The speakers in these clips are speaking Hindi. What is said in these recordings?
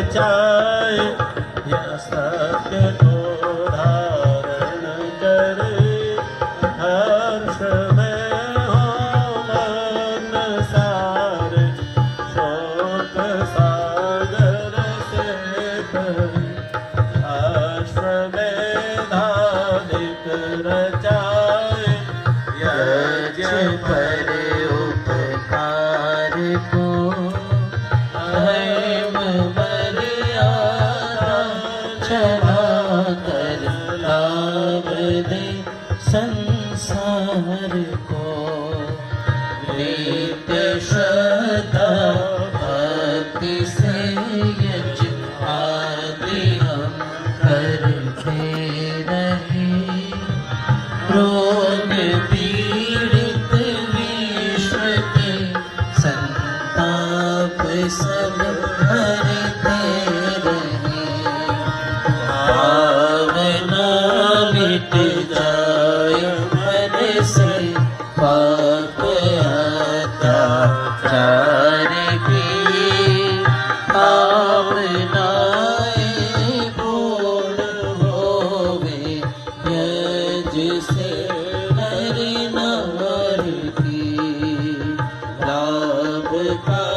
चाय सत्य को धारण करे, हर्ष में हो मन सारे, शोक सागर से करी, अश्वमेधाधिक रचाए, यज्ञ पर उपकार को संसार को, नित्य श्रद्धा भक्ति से यज्ञ आदि हम करते रहे, रोग पीड़ित विश्व के संताप सब हरते रहे, भावना मिट जाए मन से पाप अत्याचार की, भावनाएं पूर्ण होवे यज से नर नारी की, लाभकारी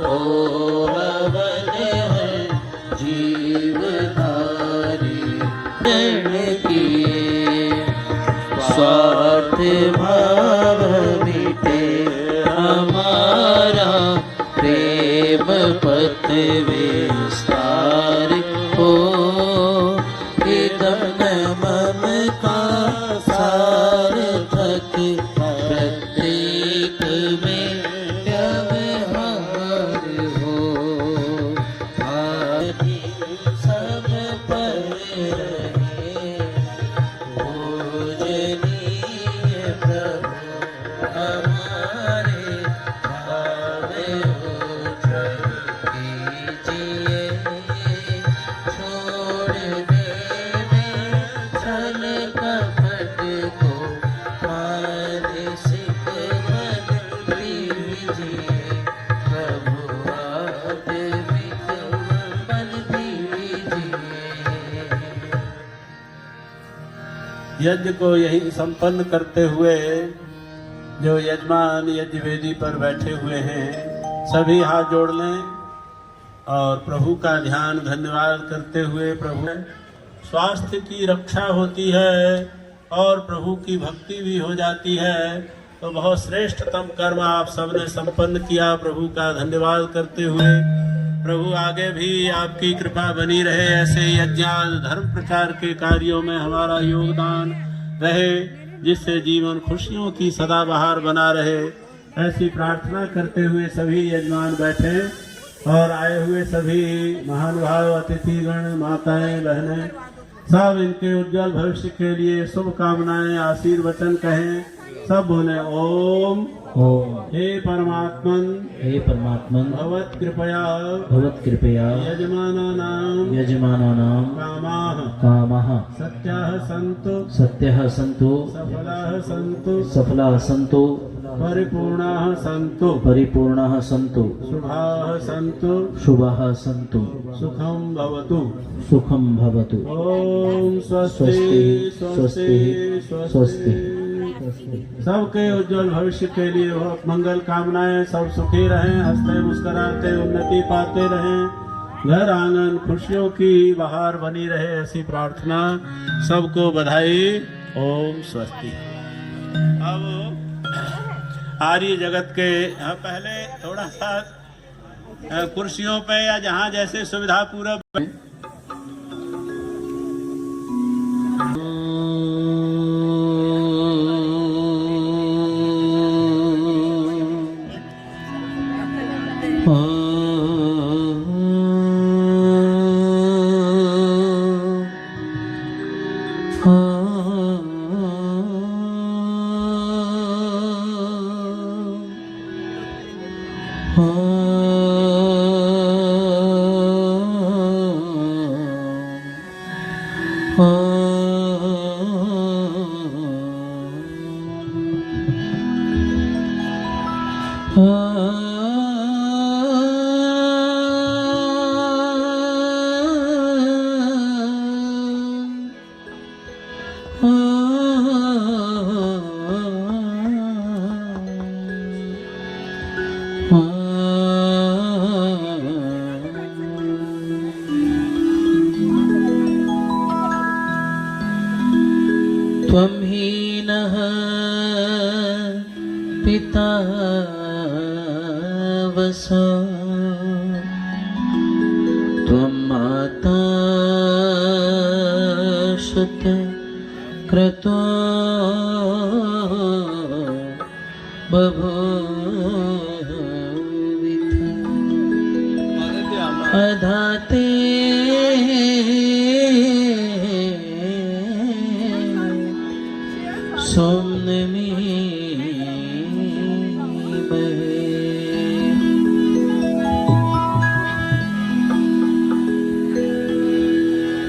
हो हवन है जीवधारी जन की, स्वार्थ भाव मिटे हमारा, प्रेम पथ विस्तार हो, इदम मम का सार्थक प्रत्येक में व्यवहार हो, आदि सब पर रहे, पूजनीय प्रभु हमारे, भाव उज्ज्वल कीजिए, छोड़ देवे छल कपट को, मानसिक मन दीजिए, प्रभु आत्मिक मन दीजिए। यज्ञ को यही संपन्न करते हुए जो यजमान यज्ञ वेदी पर बैठे हुए हैं, सभी हाथ जोड़ लें और प्रभु का ध्यान धन्यवाद करते हुए, प्रभु स्वास्थ्य की रक्षा होती है और प्रभु की भक्ति भी हो जाती है, तो बहुत श्रेष्ठतम कर्म आप सबने संपन्न किया। प्रभु का धन्यवाद करते हुए, प्रभु आगे भी आपकी कृपा बनी रहे, ऐसे यज्ञान धर्म प्रचार के कार्यों में हमारा योगदान रहे, जिससे जीवन खुशियों की सदा बहार बना रहे, ऐसी प्रार्थना करते हुए सभी यजमान बैठे और आए हुए सभी महानुभाव अतिथिगण माताएं बहनें सब इनके उज्जवल भविष्य के लिए शुभ कामनाएं आशीर्वचन कहें। सब बोले ओम ओम। हे परमात्मन भवत कृपया यजमानानां कामाः सत्यः सन्तु सफलाः सन्तु परिपूर्णाः सन्तु शुभाः सन्तु सुखं भवतु। ओम स्वस्ति स्वस्ति स्वस्ति। सबके उज्जवल भविष्य के लिए बहुत मंगल कामनाएं, सब सुखी रहें, हंसते मुस्कुराते उन्नति पाते रहें, घर आंगन खुशियों की बहार बनी रहे, ऐसी प्रार्थना। सबको बधाई। ओम स्वस्ति। अब आर्य जगत के पहले थोड़ा सा कुर्सियों पे या जहाँ जैसे सुविधा पूर्वक त्वं हि नः पिता वसो त्वं माता शुत क्रतो बभूविथ अधाते सोमनमी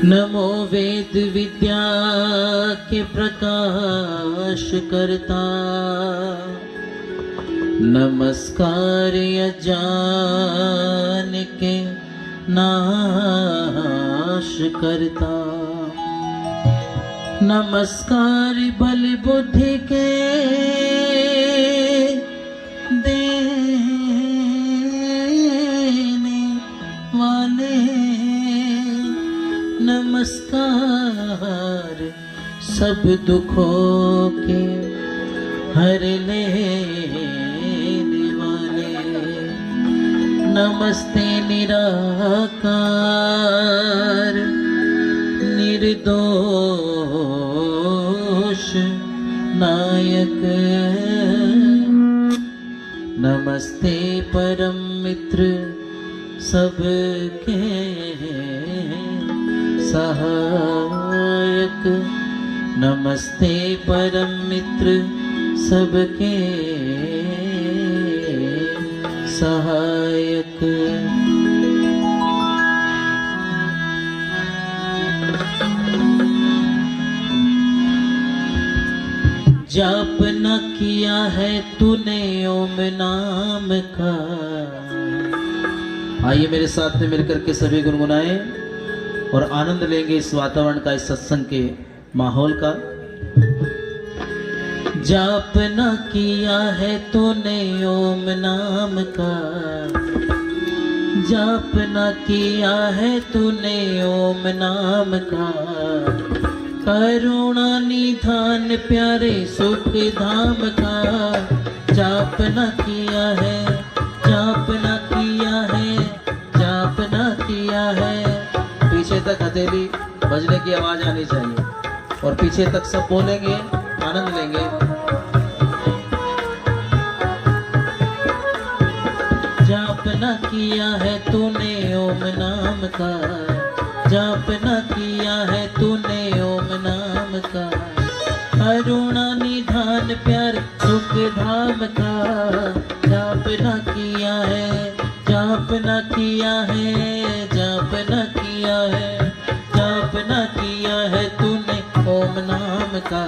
नमो वेद विद्या के प्रकाश करता, नमस्कार अज्ञान के नाश करता, नमस्कार बल बुद्धि के देने वाले, नमस्कार सब दुखों के हर लेने वाले, नमस्ते निराकार निर्दोष नायक, नमस्ते परम मित्र सबके सहायक, नमस्ते परम मित्र सबके सहायक। जाप न किया है तूने ओम नाम का। आइए मेरे साथ में मिलकर के सभी गुनगुनाएं और आनंद लेंगे इस वातावरण का, इस सत्संग के माहौल का। जाप न किया है तूने ओम नाम का, जाप न किया है तूने ओम नाम का, करुणा निधान प्यारे सुख धाम का। जाप न किया है, जाप न किया है, जाप न किया है। पीछे तक हथेली बजने की आवाज आनी चाहिए और पीछे तक सब बोलेंगे, आनंद लेंगे। जाप न किया है तूने ओम नाम का, जाप न किया है तूने ओम नाम का, करुणा निधान प्यार सुख धाम का। जाप न किया है, जाप न किया है, जाप न किया है, जाप न किया है तूने ओम नाम का,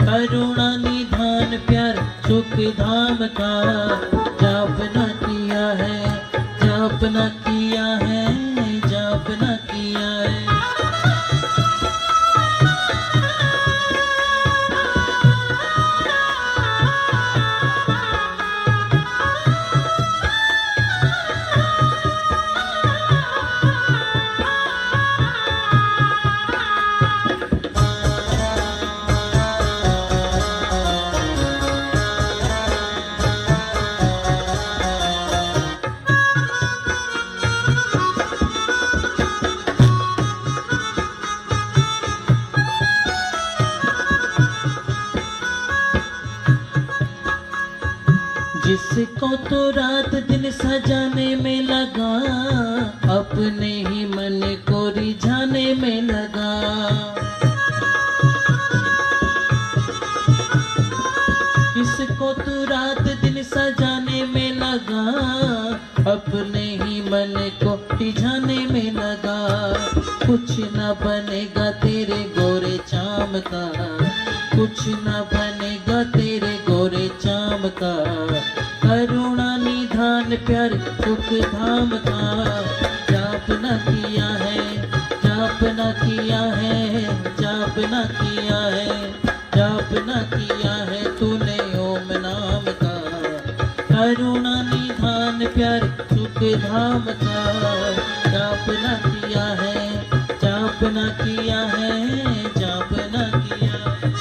करुणा निधान प्यार सुख धाम का। जाप न किया है, जाप न किया है, जाप न किया है। जिसको तो रात दिन सजाने में लगा, अपने ही मन को रिझाने में लगा। जिसको तो रात दिन सजाने में लगा, अपने ही मन को रिझाने में लगा। कुछ न बनेगा तेरे गोरे चाम का, कुछ न बनेगा तेरे गोरे चाम का, करुणा निधान प्यारे सुख धाम का जाप न किया है, जाप न किया है, जाप न किया है, जाप न किया है तूने ओम नाम का। करुणा निधान प्यारे सुख धाम का जाप न किया है, जाप न किया है, जाप न किया है।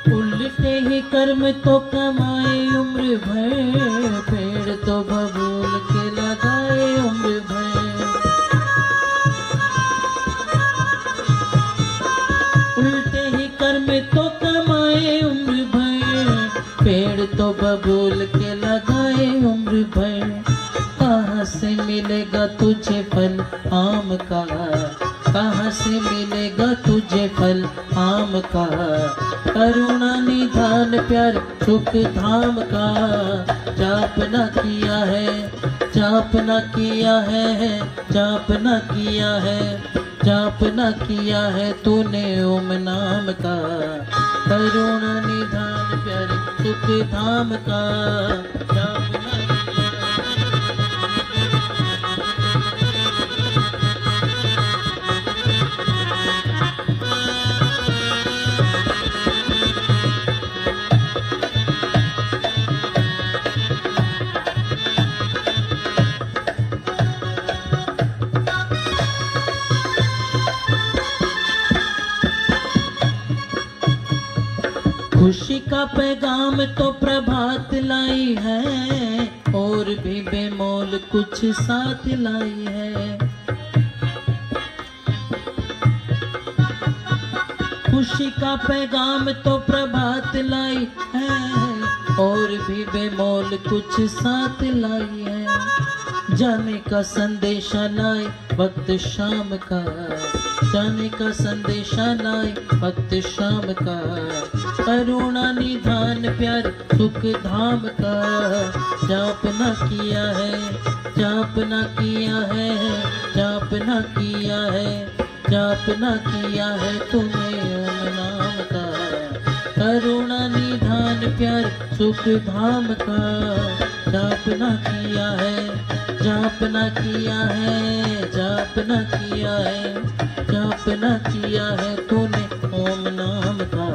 उल्टे ही कर्म तो कमाए उम्र भर, पेड़ तो बबूल के लगाए उम्र भर। उल्टे ही कर्म तो कमाए उम्र भर, पेड़ तो बबूल के लगाए उम्र भर। कहाँ से मिलेगा तुझे फल आम का, कहाँ से मिलेगा तुझे फल आम का। करुणा निधान प्यार सुख धाम का जाप न किया है, जाप न किया है, जाप न किया है, जाप न किया है तूने ओम नाम का। करुणा निधान प्यार सुख धाम का जाप न किया है। खुशी का पैगाम तो प्रभात लाई है, और भी बेमोल कुछ साथ लाई है। खुशी का पैगाम तो प्रभात लाई है, और भी बेमोल कुछ साथ लाई है। जाने का संदेशा लाए वक्त शाम का, जाने का संदेशा लाए वक्त शाम का। करुणा निधान प्यार सुख धाम का जाप न किया है, जाप न किया है, जाप न किया है, जाप न किया है तूने ओम नाम का। करुणा निधान प्यार सुख धाम का जाप न किया है, जाप न किया है, जाप न किया है, जाप न किया है तूने ओम नाम का।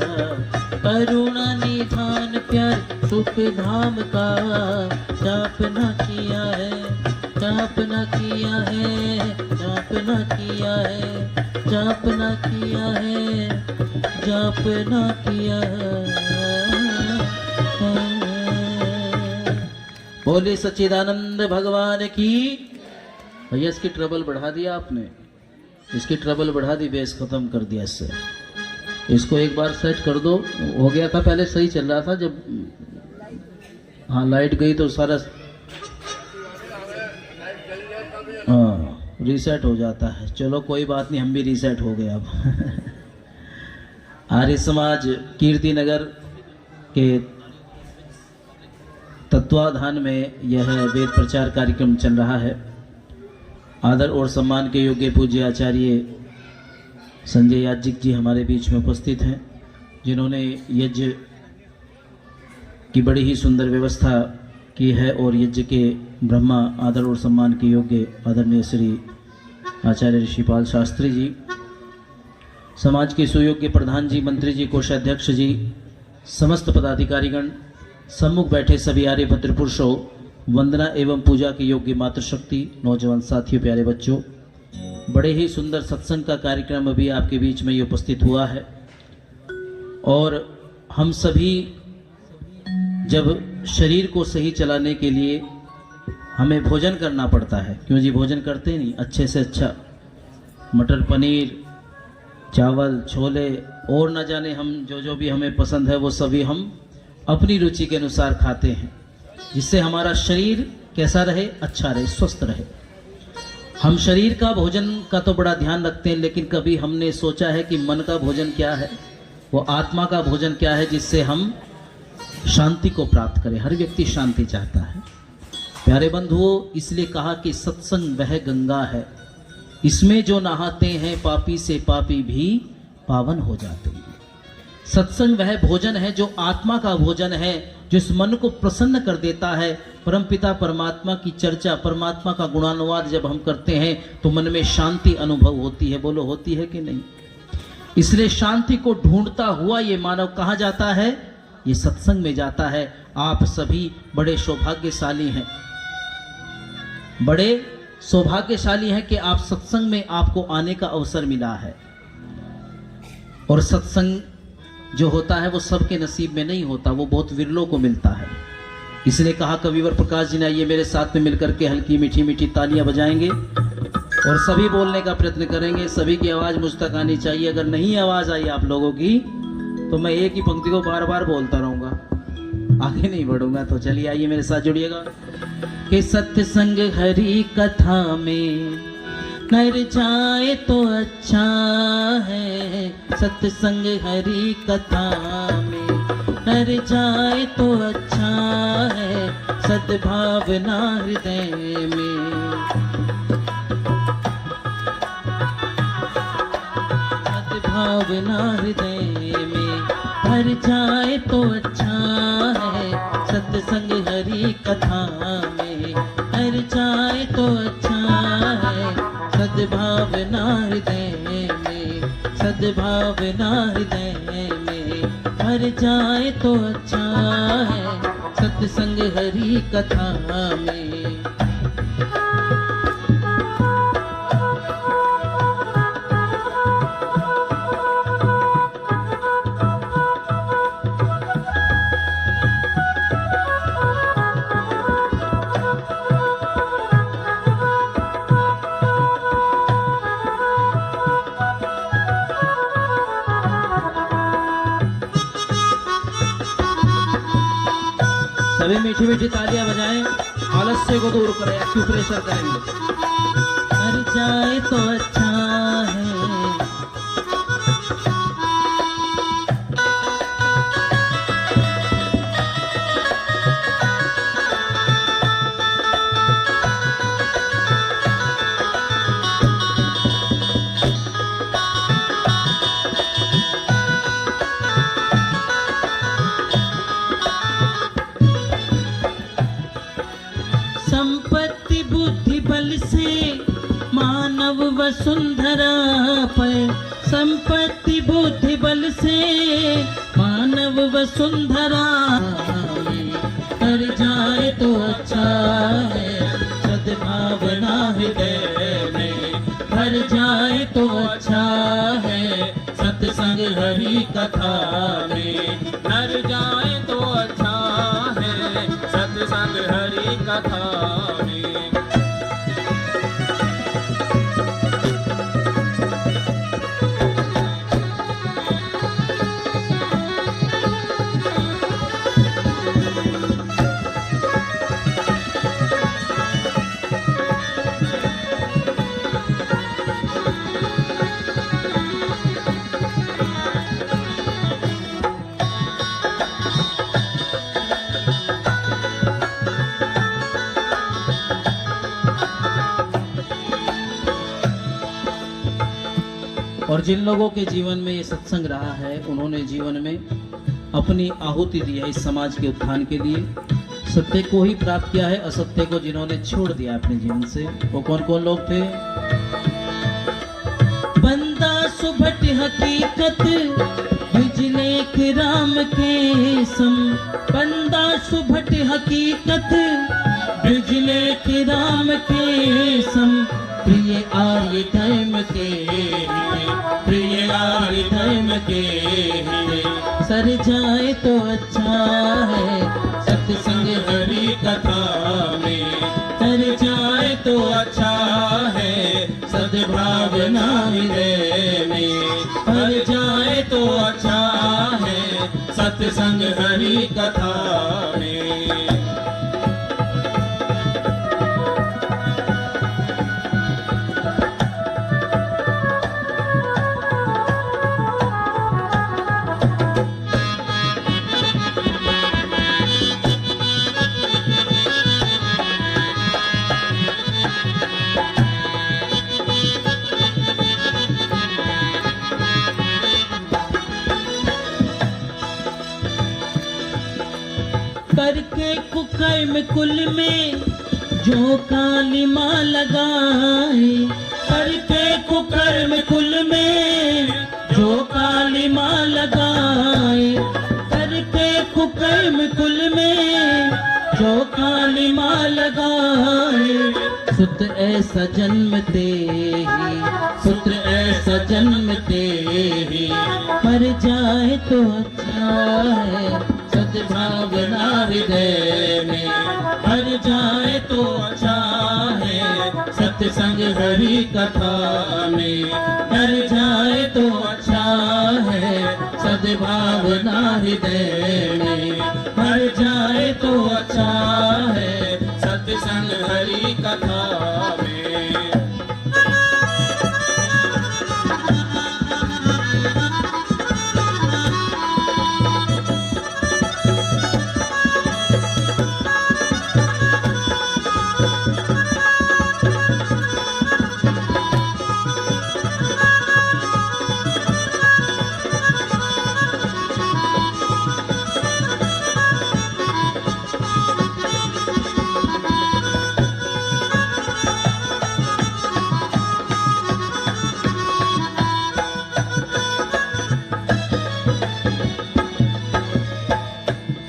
करुणा निधान प्यार सुख धाम का जाप न किया है, जाप न किया है, जाप न किया है, जाप न किया है, जाप न किया है। बोले सच्चिदानंद भगवान की। भैया इसकी ट्रबल बढ़ा दिया आपने, इसकी ट्रबल बढ़ा दी, बेस खत्म कर दिया इससे। इसको एक बार सेट कर दो। हो गया था पहले, सही चल रहा था, जब हाँ लाइट गई तो सारा हाँ रीसेट हो जाता है, चलो कोई बात नहीं, हम भी रीसेट हो गए अब। आर्य समाज कीर्ति नगर के तत्वाधान में यह वेद प्रचार कार्यक्रम चल रहा है। आदर और सम्मान के योग्य पूज्य आचार्य संजय याज्ञिक जी हमारे बीच में उपस्थित हैं, जिन्होंने यज्ञ की बड़ी ही सुंदर व्यवस्था की है और यज्ञ के ब्रह्मा आदर और सम्मान के योग्य आदरणीय श्री आचार्य ऋषिपाल शास्त्री जी, समाज के सुयोग्य प्रधान जी, मंत्री जी, कोषाध्यक्ष जी, समस्त पदाधिकारीगण, सम्मुख बैठे सभी आर्यभद्र पुरुषों, वंदना एवं पूजा के योग्य मातृशक्ति, नौजवान साथियों, प्यारे बच्चों, बड़े ही सुंदर सत्संग का कार्यक्रम अभी आपके बीच में ये उपस्थित हुआ है। और हम सभी जब शरीर को सही चलाने के लिए हमें भोजन करना पड़ता है, क्यों जी, भोजन करते नहीं अच्छे से अच्छा, मटर पनीर, चावल, छोले और न जाने हम जो भी हमें पसंद है वो सभी हम अपनी रुचि के अनुसार खाते हैं, जिससे हमारा शरीर कैसा रहे, अच्छा रहे, स्वस्थ रहे। हम शरीर का भोजन का तो बड़ा ध्यान रखते हैं, लेकिन कभी हमने सोचा है कि मन का भोजन क्या है, वो आत्मा का भोजन क्या है, जिससे हम शांति को प्राप्त करें। हर व्यक्ति शांति चाहता है। प्यारे बंधुओं, इसलिए कहा कि सत्संग वह गंगा है, इसमें जो नहाते हैं पापी से पापी भी पावन हो जाते हैं। सत्संग वह भोजन है जो आत्मा का भोजन है, जो इस मन को प्रसन्न कर देता है। परमपिता परमात्मा की चर्चा, परमात्मा का गुणानुवाद जब हम करते हैं तो मन में शांति अनुभव होती है। बोलो, होती है कि नहीं? इसलिए शांति को ढूंढता हुआ ये मानव कहाँ जाता है? ये सत्संग में जाता है। आप सभी बड़े सौभाग्यशाली हैं, बड़े सौभाग्यशाली हैं कि आप सत्संग में आपको आने का अवसर मिला है। और सत्संग जो होता है वो सबके नसीब में नहीं होता, वो बहुत विरलों को मिलता है। इसलिए कहा कविवर प्रकाश जी ने, आइए मेरे साथ में मिलकर के हल्की मीठी मीठी तालियां बजाएंगे और सभी बोलने का प्रयत्न करेंगे। सभी की आवाज मुझ तक आनी चाहिए। अगर नहीं आवाज आई आप लोगों की तो मैं एक ही पंक्ति को बार बार बोलता रहूंगा, आगे नहीं बढ़ूंगा। तो चलिए आइए मेरे साथ जुड़िएगा कि सत्संग हरि कथा में नर जाए तो अच्छा है। सत्संग हरि कथा में नर जाए तो अच्छा है। सद्भावना हृदय में सद्भावना हृदय में भर जाए तो अच्छा है। सत्संग हरि कथा में भर जाए तो अच्छा है। सद्भावना हृदय में सद्भावना हृदय में भर जाए तो अच्छा है। सत्संग हरि कथा में सभी मीठी मीठी तालियां बजाएं, आलस्य को दूर करें, एक्यूप्रेशर करेंगे। मर जाए तो अच्छा है। संपत्ति बुद्धि बल से मानव वसुंधरा पर, संपत्ति बुद्धि बल से मानव वसुंधरा कर जाए तो अच्छा है। सद्भावना हृदय में भर जाए तो अच्छा है। सत्संग हरि कथा में भर जाए तो अच्छा है। सत्संग हरि कथा में और जिन लोगों के जीवन में ये सत्संग रहा है, उन्होंने जीवन में अपनी आहुति दी है इस समाज के उत्थान के लिए। सत्य को ही प्राप्त किया है, असत्य को जिन्होंने छोड़ दिया अपने जीवन से, वो कौन कौन लोग थे? बंदा सुभट हकीकत बिजले के राम के सम, बंदा सुभट हकीकत बिजले के राम के सम, प्रिय आर्य धर्म के, प्रिय आर्य धर्म के, सर जाए तो अच्छा है सत्संग हरि कथा में, सर जाए तो अच्छा है सद्भावना हृदय में, सर जाए तो अच्छा है सत्संग हरि कथा में। करके कुकर्म कुल में जो कालिमा लगाए, करके कुकर्म कुल में जो कालिमा लगाए, करके कुकर्म कुल में जो कालिमा लगाए, पुत्र ऐसा जन्मते ही, पुत्र ऐसा जन्मते ही, मर जाए तो अच्छा है सद्भावना हृदय में, मर जाए तो अच्छा है सत्संग हरि कथा में, मर जाए तो अच्छा है सद्भावना हृदय में, मर जाए तो अच्छा है सत्संग हरि कथा में।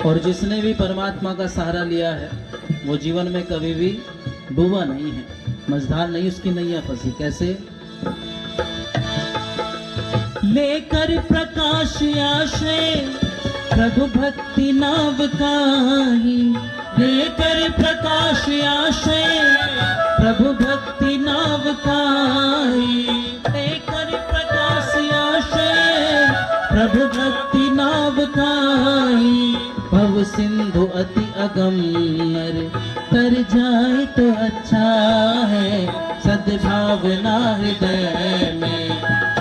और जिसने भी परमात्मा का सहारा लिया है वो जीवन में कभी भी डूबा नहीं है, मझधार नहीं उसकी नैया फंसी। कैसे? लेकर प्रकाश आशय प्रभु भक्ति नाव काही, लेकर प्रकाश आशय प्रभु भक्ति नाव काही, लेकर प्रकाश आशय प्रभु भक्ति नाव काही, भव सिंधु अति अगम नर तर जाए तो अच्छा है सद्भावना हृदय में,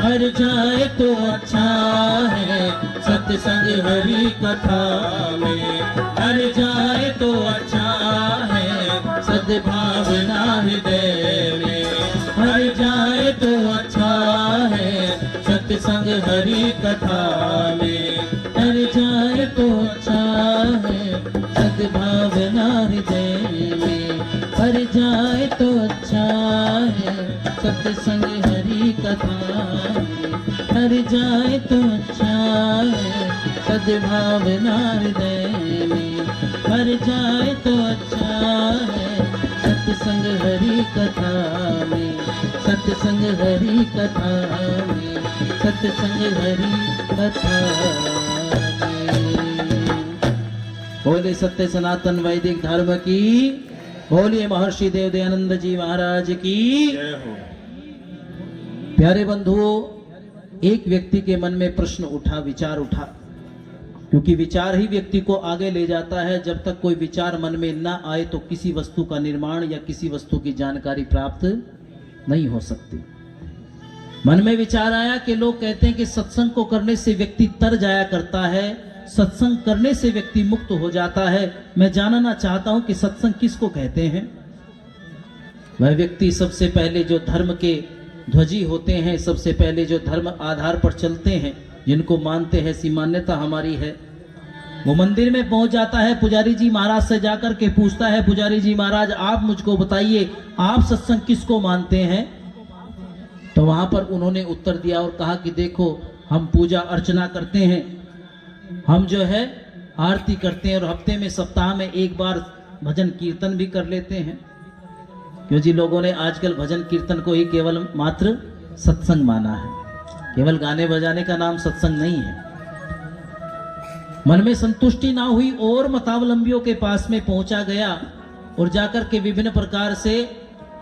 हर जाए तो अच्छा है सत्संग हरि कथा में, हर जाए तो अच्छा है सद्भावना हृदय में, हर जाए तो अच्छा है सत्संग हरि कथा में, हर जाए तो अच्छा है सद्भावना हृदय में, हर जाए तो अच्छा है सत्संग हरि कथा में, हर जाए तो अच्छा है सद्भावना हृदय में, हर जाए तो अच्छा है सत्संग हरि कथा में, सत्संग हरि कथा में, सत्संग हरि कथा में। बोले सत्य सनातन वैदिक धर्म की, बोलिए महर्षि देव दयानंद जी महाराज की जय हो। प्यारे बंधुओं, एक व्यक्ति के मन में प्रश्न उठा, विचार उठा, क्योंकि विचार ही व्यक्ति को आगे ले जाता है। जब तक कोई विचार मन में ना आए तो किसी वस्तु का निर्माण या किसी वस्तु की जानकारी प्राप्त नहीं हो सकती। मन में विचार आया कि लोग कहते हैं कि सत्संग को करने से व्यक्ति तर जाया करता है, सत्संग करने से व्यक्ति मुक्त हो जाता है। मैं जानना चाहता हूं कि सत्संग किसको कहते हैं। वह व्यक्ति सबसे पहले जो धर्म के ध्वजी होते हैं, सबसे पहले जो धर्म आधार पर चलते हैं, जिनको मानते हैं, सी मान्यता हमारी है। वो मंदिर में पहुंच जाता है, पुजारी जी महाराज से जाकर के पूछता है, पुजारी जी महाराज आप मुझको बताइए, आप सत्संग किसको मानते हैं? तो वहां पर उन्होंने उत्तर दिया और कहा कि देखो, हम पूजा अर्चना करते हैं, हम जो है आरती करते हैं, और हफ्ते में सप्ताह में एक बार भजन कीर्तन भी कर लेते हैं। क्यों जी, लोगों ने आजकल भजन कीर्तन को ही केवल मात्र सत्संग माना है, केवल गाने बजाने का नाम सत्संग नहीं है। मन में संतुष्टि ना हुई और मतावलंबियों के पास में पहुंचा गया और जाकर के विभिन्न प्रकार से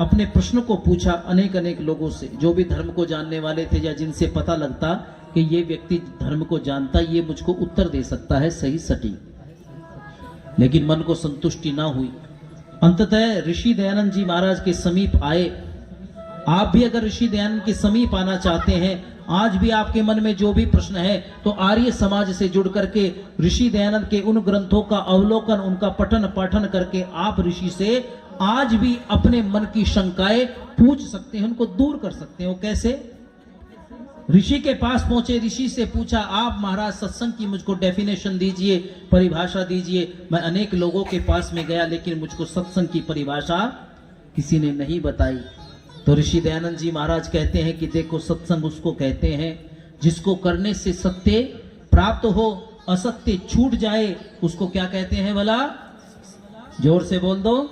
अपने प्रश्न को पूछा अनेक अनेक लोगों से, जो भी धर्म को जानने वाले थे या जिनसे पता लगता कि ये व्यक्ति धर्म को जानता, ये मुझको उत्तर दे सकता है सही सटीक। लेकिन मन को संतुष्टि ना हुई। अंततः ऋषि दयानंद जी महाराज के समीप आए। आप भी अगर ऋषि दयानंद के समीप आना चाहते हैं, आज भी आपके मन में जो भी प्रश्न है, तो आर्य समाज से जुड़ करके ऋषि दयानंद के उन ग्रंथों का अवलोकन, उनका पठन पाठन करके आप ऋषि से आज भी अपने मन की शंकाएं पूछ सकते हैं, उनको दूर कर सकते हैं। वो कैसे? ऋषि के पास पहुंचे, ऋषि से पूछा, आप महाराज सत्संग की मुझको डेफिनेशन दीजिए, परिभाषा दीजिए। मैं अनेक लोगों के पास में गया, लेकिन मुझको सत्संग की परिभाषा किसी ने नहीं बताई। तो ऋषि दयानंद जी महाराज कहते हैं कि देखो, सत्संग उसको कहते हैं जिसको करने से सत्य प्राप्त हो, असत्य छूट जाए, उसको क्या कहते हैं भला? जोर से बोल दो।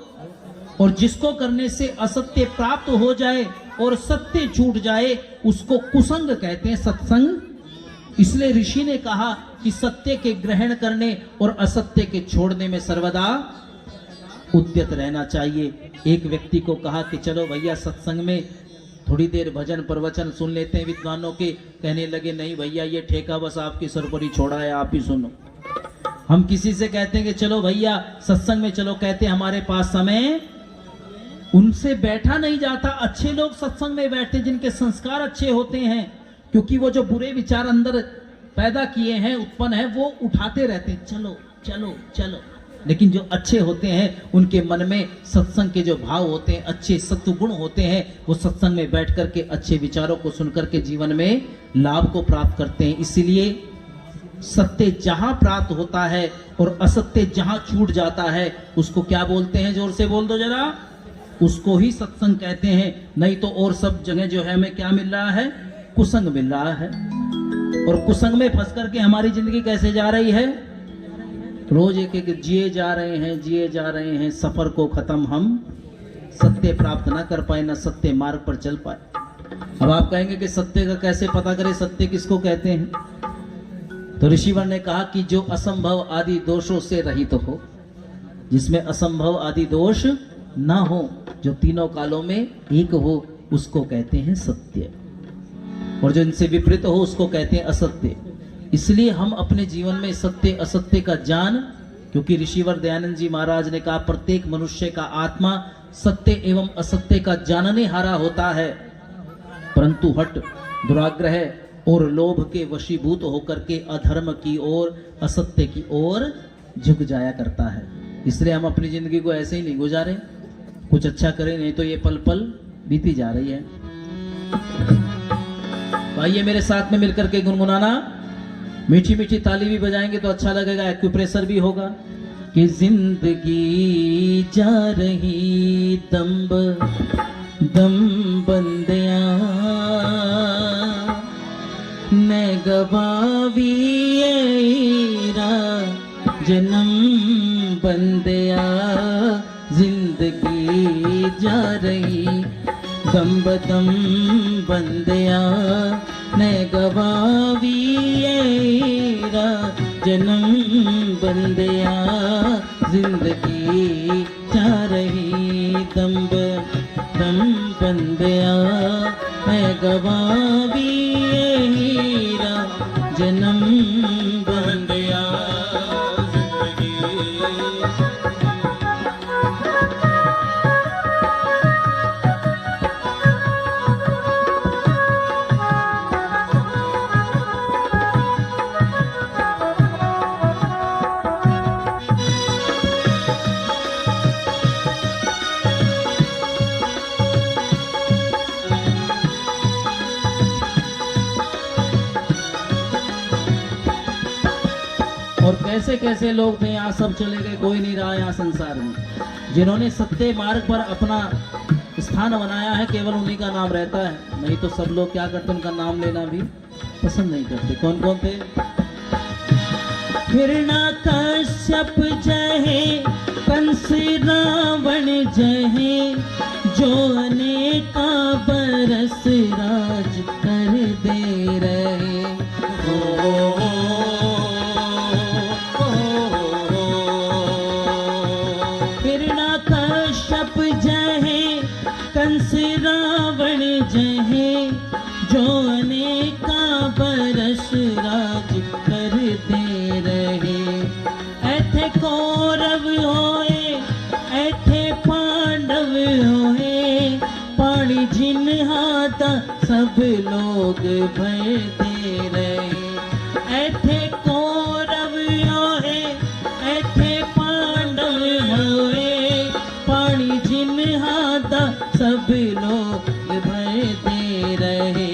और जिसको करने से असत्य प्राप्त हो जाए और सत्य छूट जाए, उसको कुसंग कहते हैं, सत्संग। इसलिए ऋषि ने कहा कि सत्य के ग्रहण करने और असत्य के छोड़ने में सर्वदा उद्यत रहना चाहिए। एक व्यक्ति को कहा कि चलो भैया, सत्संग में थोड़ी देर भजन प्रवचन सुन लेते हैं विद्वानों के। कहने लगे, नहीं भैया, ये ठेका बस आपकी सर पर ही छोड़ा है, आप ही सुनो। हम किसी से कहते हैं कि चलो भैया सत्संग में चलो, कहते हैं हमारे पास समय, उनसे बैठा नहीं जाता। अच्छे लोग सत्संग में बैठते, जिनके संस्कार अच्छे होते हैं, क्योंकि वो जो बुरे विचार अंदर पैदा किए हैं, उत्पन्न है, वो उठाते रहते हैं, चलो चलो चलो। लेकिन जो अच्छे होते हैं, उनके मन में सत्संग के जो भाव होते हैं, अच्छे सत्व गुण होते हैं, वो सत्संग में बैठ करके अच्छे विचारों को सुन करके जीवन में लाभ को प्राप्त करते हैं। इसीलिए सत्य जहां प्राप्त होता है और असत्य जहां छूट जाता है, उसको क्या बोलते हैं? जोर से बोल दो जरा। उसको ही सत्संग कहते हैं। नहीं तो और सब जगह जो है हमें क्या मिल रहा है? कुसंग मिल रहा है। और कुसंग में फंस करके हमारी जिंदगी कैसे जा रही है? रोज एक एक जिए जा रहे हैं, सफर को खत्म हम सत्य प्राप्त ना कर पाए, ना सत्य मार्ग पर चल पाए। अब आप कहेंगे कि सत्य का कैसे पता करें, सत्य किसको कहते हैं? तो ऋषिवर ने कहा कि जो असंभव आदि दोषों से रहित हो, जिसमें असंभव आदि दोष ना हो, जो तीनों कालों में एक हो, उसको कहते हैं सत्य। और जो इनसे विपरीत हो, उसको कहते हैं असत्य। इसलिए हम अपने जीवन में सत्य असत्य का ज्ञान, क्योंकि ऋषिवर दयानंद जी महाराज ने कहा, प्रत्येक मनुष्य का आत्मा सत्य एवं असत्य का जानने हारा होता है, परंतु हट, दुराग्रह और लोभ के वशीभूत होकर के अधर्म की ओर, असत्य की ओर झुक जाया करता है। इसलिए हम अपनी जिंदगी को ऐसे ही नहीं गुजारे, कुछ अच्छा करें, नहीं तो ये पल पल बीती जा रही है। आइए मेरे साथ में मिलकर के गुनगुनाना, मीठी मीठी ताली भी बजाएंगे तो अच्छा लगेगा, एक्यूप्रेशर भी होगा। कि जिंदगी जा रही दम दम बंदिया, ने गवावी जन्म बंदिया। जिंदगी जा रही दम बदम बंदिया, ने गवावी जन्म बंदिया। जिंदगी जा रही दम बदम बंदिया, ने गवावी जन्म बंदिया। कैसे कैसे लोग थे, यहाँ सब चले गए, कोई नहीं रहा यहाँ संसार में। जिन्होंने सत्य मार्ग पर अपना स्थान बनाया है केवल उन्हीं का नाम रहता है, नहीं तो सब लोग क्या करते, उनका नाम लेना भी पसंद नहीं करते। कौन कौन थे? हिरण्यकश्यप जय, कंस रावण जय, जो अनेका बरस राज कर दे रहे। हिरण्यकश्यप जय, कंस रावण जय, जो अनेका बरस राज कर दे रहे। ऐथे कौरव होए, ऐथे पांडव होए, पानी जिन हाथा सब लोग भर दे रहे। ऐथे कौरव होए, ऐथे पांडव होए, पानी जिन हाथा सब लोग भर दे रहे।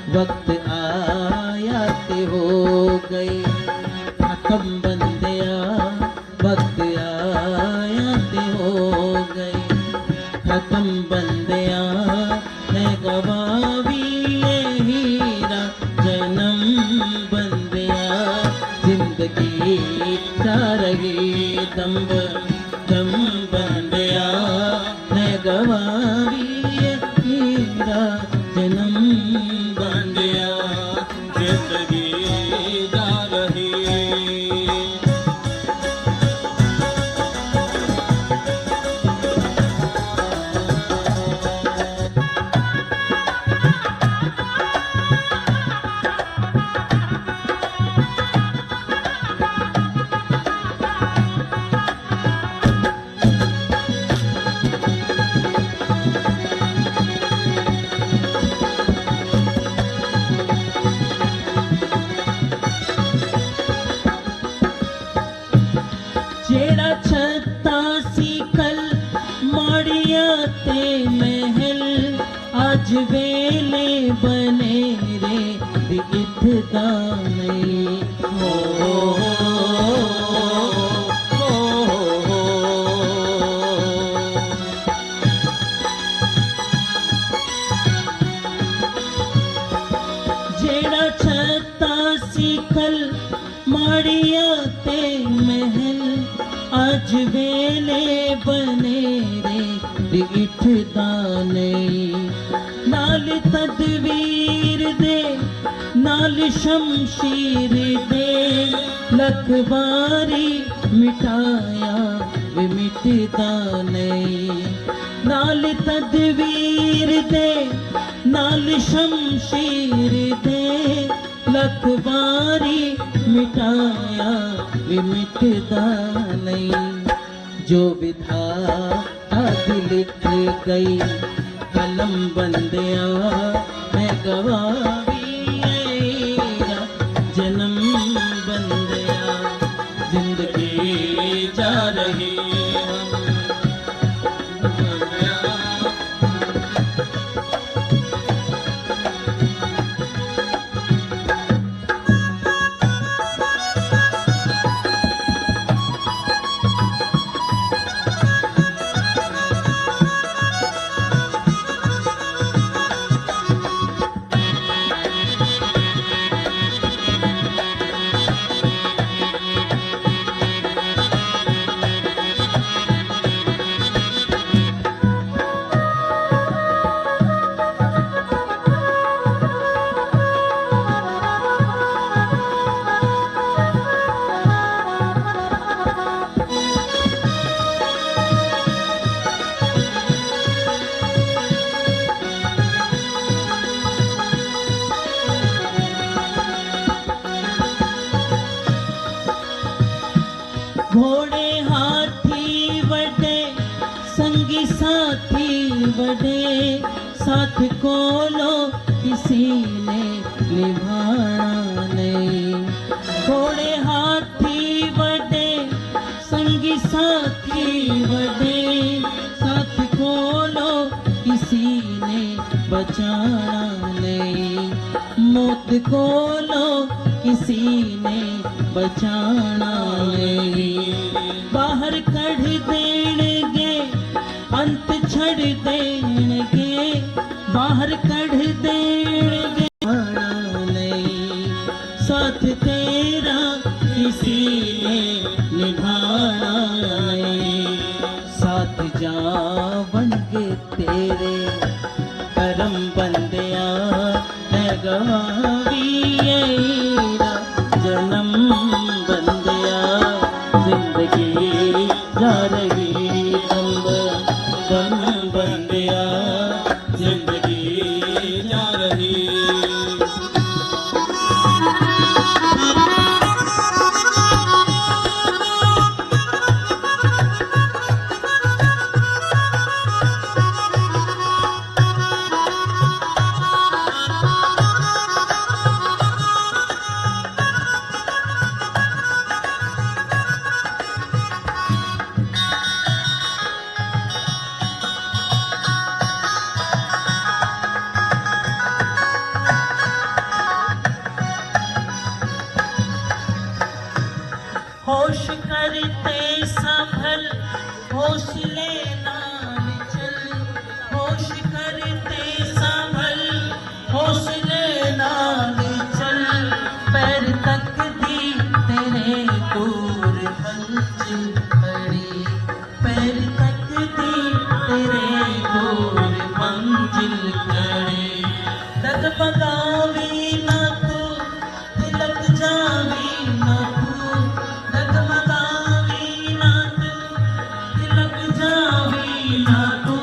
वक्त आया ते हो गए खत्म बंदिया, वक्त आया ते हो गए खत्म बंदिया, मैं गवावी ये हीरा जन्म बंदिया, जिंदगी जा रही दम दम बंदिया, मैं गवावी ये हीरा जन्म बंदिया, जिंदगी जा रही। जेड़ा छत्ता सीकल माड़िया ते महल, आज वेले बने रे दिखदा नहीं। जेड़ा छत्ता सीकल माड़िया ते महल, आज वेले बने रे दिखदा नहीं। नाल तदवीर दे, नाल शमशीर दे, लख बारी मिटाया वे मिटदा नहीं। नाल तदवीर दे, नाल शमशीर दे, लख बारी मिटाया वे मिटदा नहीं। जो विधाता लिख गई कलम बंदिया, मैं गवावी ये जन्म बंदिया, जिंदगी जा रही घोड़े हाथी बड़े संगी साथी बड़े, साथ कोलो किसी ने निभाना नहीं। घोड़े हाथी बड़े संगी साथी बड़े, साथ कोलो किसी ने बचाना नहीं। मौत कोलो किसी ने बचाना नहीं। बाहर कढ़ देणगे अंत छड़ देणगे, बाहर कढ़ देणगे नहीं। साथ तेरा किसी ने निभाना नहीं। साथ जावणगे तेरे करम बंदिया, मैं गवावीरा जन्म बंदिया। जिंदगी जा रही दम दम बंदिया, जिंदगी जा रही। होश करते संभल, होश लेना चल। होश करते संभल, होश लेना चल। पैर तक दी तेरे दूर मंजिल खड़ी, पैर तक दी तेरे दूर मंजिल खड़ी। डगमगावी ना तू, तिलक जावी ना तू, डगमगावी ना तू, तिलक जावी ना तू।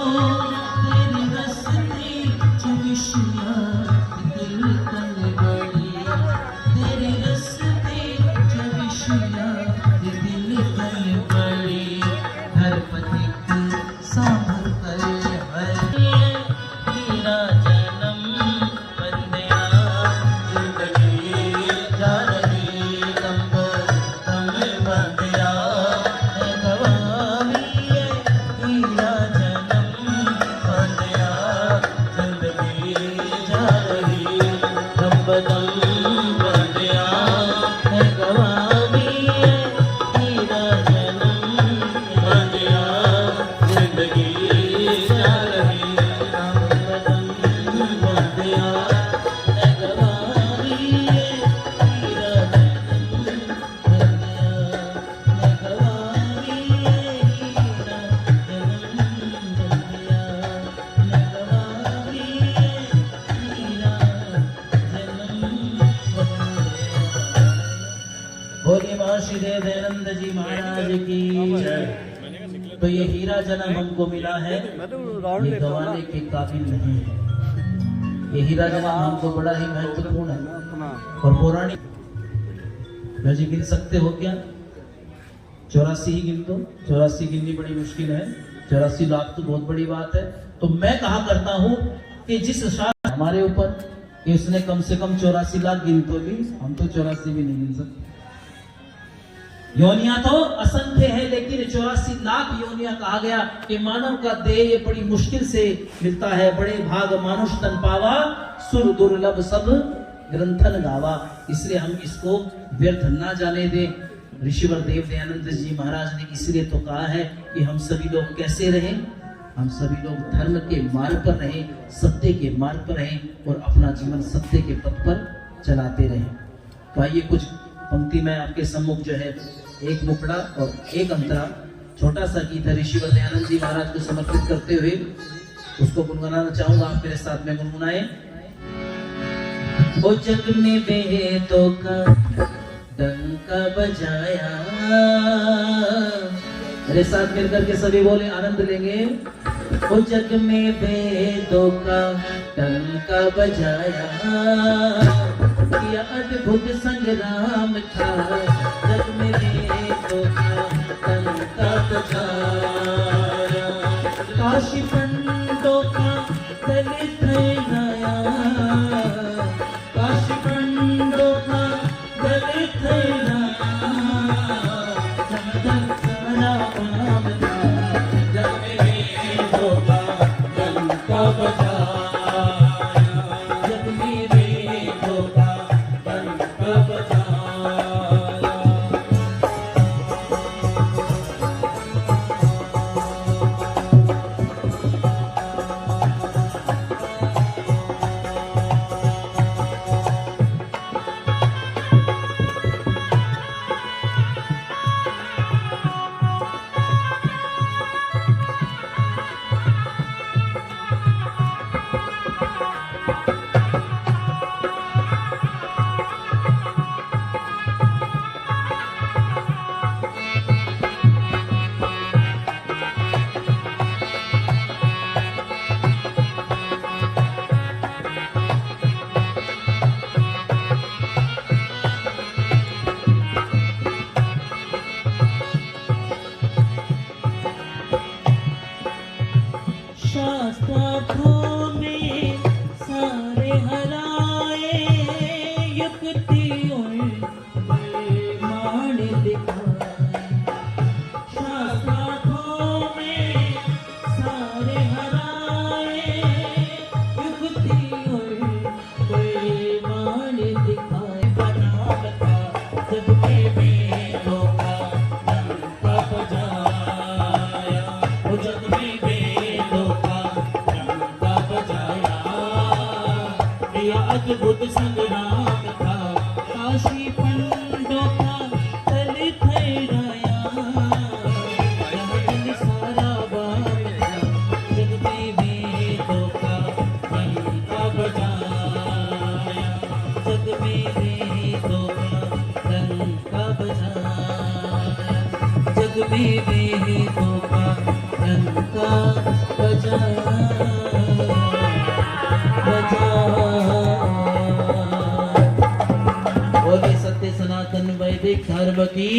तेरी रस्ते चविशिया दिल तन बड़ी, तेरे रस्ते चविशिया दिल तन बड़ी। हर पथिक सांभर कर हर तेरा जन्म बंदिया, जिंदगी जा रही दम दम बंदिया। मैं गवावी तेरा जन्म बंदिया, जिंदगी जा रही दम दम बंदिया। मैं गवावी तेरा जन्म बंदिया, जिंदगी जा रही दम दम बंदिया। मैं गवावी तेरा जन्म बंदिया, मैं गवावी तेरा जन्म बंदिया। मैं गवावी तेरा जन्म बंदिया। बोलिए महर्षि दयानंद जी महाराज की। तो ये हीरा जन्म हमको मिला है, ये गंवाने के काबिल नहीं है। ये हीरा जन्म हमको बड़ा ही महत्वपूर्ण है और पौराणिक। जी गिन सकते हो क्या? 84 ही गिन दो। 84 गिननी बड़ी मुश्किल है, 84 लाख तो बहुत बड़ी बात है। तो मैं कहा करता हूँ कि जिस शास्त्र हमारे ऊपर कि उसने कम से कम 84 लाख गिन तो भी, हम तो 84 भी नहीं गिन सकते। योनियां तो असंख्य है, लेकिन 84 लाख योनियां कहा गया कि मानव का देह ये बड़ी मुश्किल से मिलता है। बड़े भाग मानुष तन पावा, सुर दुर्लभ सब ग्रंथन गावा। इसलिए हम इसको व्यर्थ ना जाने दें। ऋषिवर देव दयानंद जी महाराज ने इसलिए तो कहा है कि हम सभी लोग कैसे रहें, हम सभी लोग धर्म के मार्ग पर रहें, सत्य के मार्ग पर रहें और अपना जीवन सत्य के पथ पर चलाते रहें। तो आइए कुछ पंक्ति में आपके सम्मुख जो है एक मुखड़ा और एक अंतरा छोटा सा गीत है ऋषिवर दयानंद जी महाराज को समर्पित करते हुए उसको गुनगुनाना चाहूंगा। आप मेरे साथ में गुनगुनाए। ओ जग में वेदों का डंका बजाया, मेरे साथ मिलकर के सभी बोले, आनंद लेंगे। ओ जग में वेदों का डंका बजाया, किया अद्भुत संग्राम था। जग में वेदों का डंका बजाया, काशी पंडों का दलित गाया, काशी पंडों का दलित गाया। शास्त्रार्थों में सारे हराए, युक्ति और मान दिखाए। शास्त्रार्थों में सारे हराए, युक्ति और मान दिखाए। बना बता जग में वेदों का डंका बजाया, वो जग में वेदों का डंका बजाया। यह अद्भुत संग्राम था, काशी पंडों का तल ठहराया। यह दिल सारा बार था, जग में वेदों का डंका बजाया, जग में वेदों का डंका बजाया, जग में वेदों का डंका बजाया। बोले सत्य सनातन वैदिक धर्म की,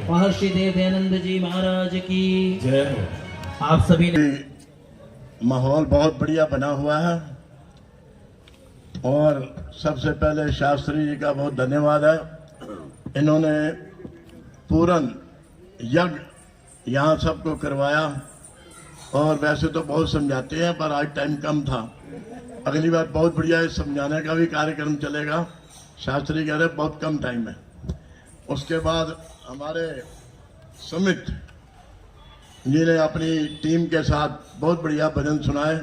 महर्षि देव दयानंद जी महाराज की जय हो। आप सभी ने माहौल बहुत बढ़िया बना हुआ है और सबसे पहले शास्त्री जी का बहुत धन्यवाद है। इन्होंने पूर्ण यज्ञ यहाँ सबको करवाया और वैसे तो बहुत समझाते हैं पर आज टाइम कम था। अगली बार बहुत बढ़िया समझाने का भी कार्यक्रम चलेगा। शास्त्री कह रहे बहुत कम टाइम है। उसके बाद हमारे सुमित जी ने अपनी टीम के साथ बहुत बढ़िया भजन सुनाए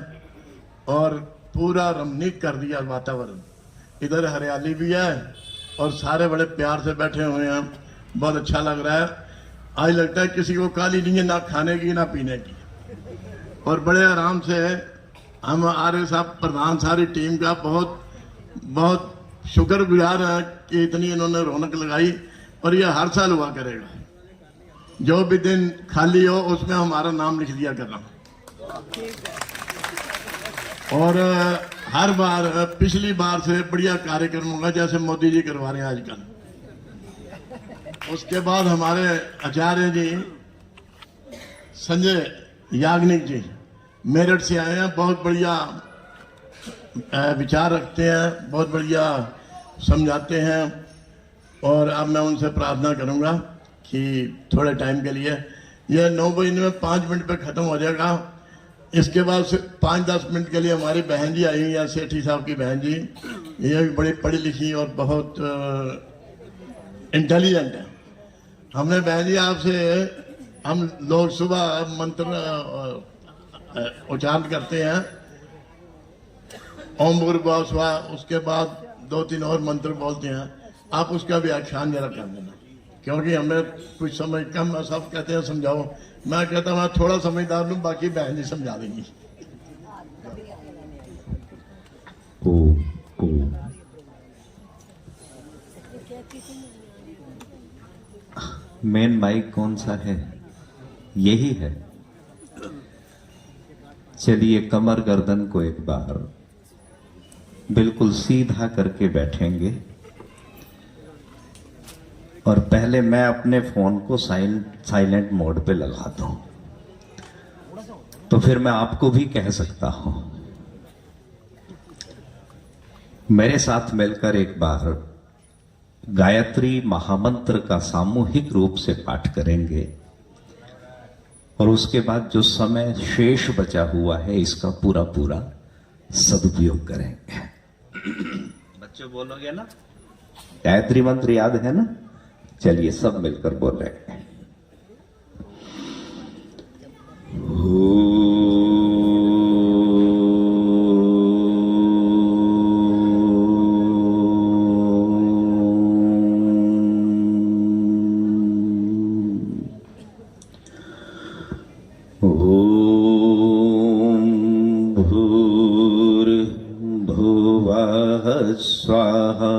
और पूरा रमणीक कर दिया वातावरण। इधर हरियाली भी है और सारे बड़े प्यार से बैठे हुए हैं, बहुत अच्छा लग रहा है। आज लगता है किसी को काली नहीं है, ना खाने की ना पीने की, और बड़े आराम से हम आर्य साहब प्रधान सारी टीम का बहुत बहुत शुक्रगुजार है कि इतनी इन्होंने रौनक लगाई और ये हर साल हुआ करेगा। जो भी दिन खाली हो उसमें हमारा नाम लिख दिया करना। और हर बार पिछली बार से बढ़िया कार्यक्रम होगा जैसे मोदी जी करवा रहे हैं आजकल। उसके बाद हमारे आचार्य जी संजय याग्निक जी मेरठ से आए हैं, बहुत बढ़िया विचार रखते हैं, बहुत बढ़िया समझाते हैं। और अब मैं उनसे प्रार्थना करूंगा कि थोड़े टाइम के लिए, यह 9 बजे में 5 मिनट पे खत्म हो जाएगा। इसके बाद 5-10 मिनट के लिए हमारी बहन जी आई हैं, सेठी साहब की बहन जी, ये भी बड़ी पढ़ी लिखी और बहुत इंटेलिजेंट है। हमने बहन जी आपसे, हम लोग सुबह मंत्र उच्चारण करते हैं ओम भूर्भुवः स्वः, उसके बाद 2-3 और मंत्र बोलते हैं। आप उसका भी व्याख्यान जरा कर देना, क्योंकि हमें कुछ समय कम है। सब कहते हैं समझाओ, मैं कहता हूँ मैं थोड़ा समझदार हूँ, बाकी बहन जी समझा देंगी। मेन माइक कौन सा है? यही है। चलिए कमर गर्दन को एक बार बिल्कुल सीधा करके बैठेंगे और पहले मैं अपने फोन को साइलेंट मोड पे लगा दूं, तो फिर मैं आपको भी कह सकता हूं। मेरे साथ मिलकर एक बार गायत्री महामंत्र का सामूहिक रूप से पाठ करेंगे और उसके बाद जो समय शेष बचा हुआ है इसका पूरा पूरा सदुपयोग करेंगे। बच्चों बोलोगे ना? गायत्री मंत्र याद है ना? चलिए सब मिलकर बोलेंगे। स्वाहा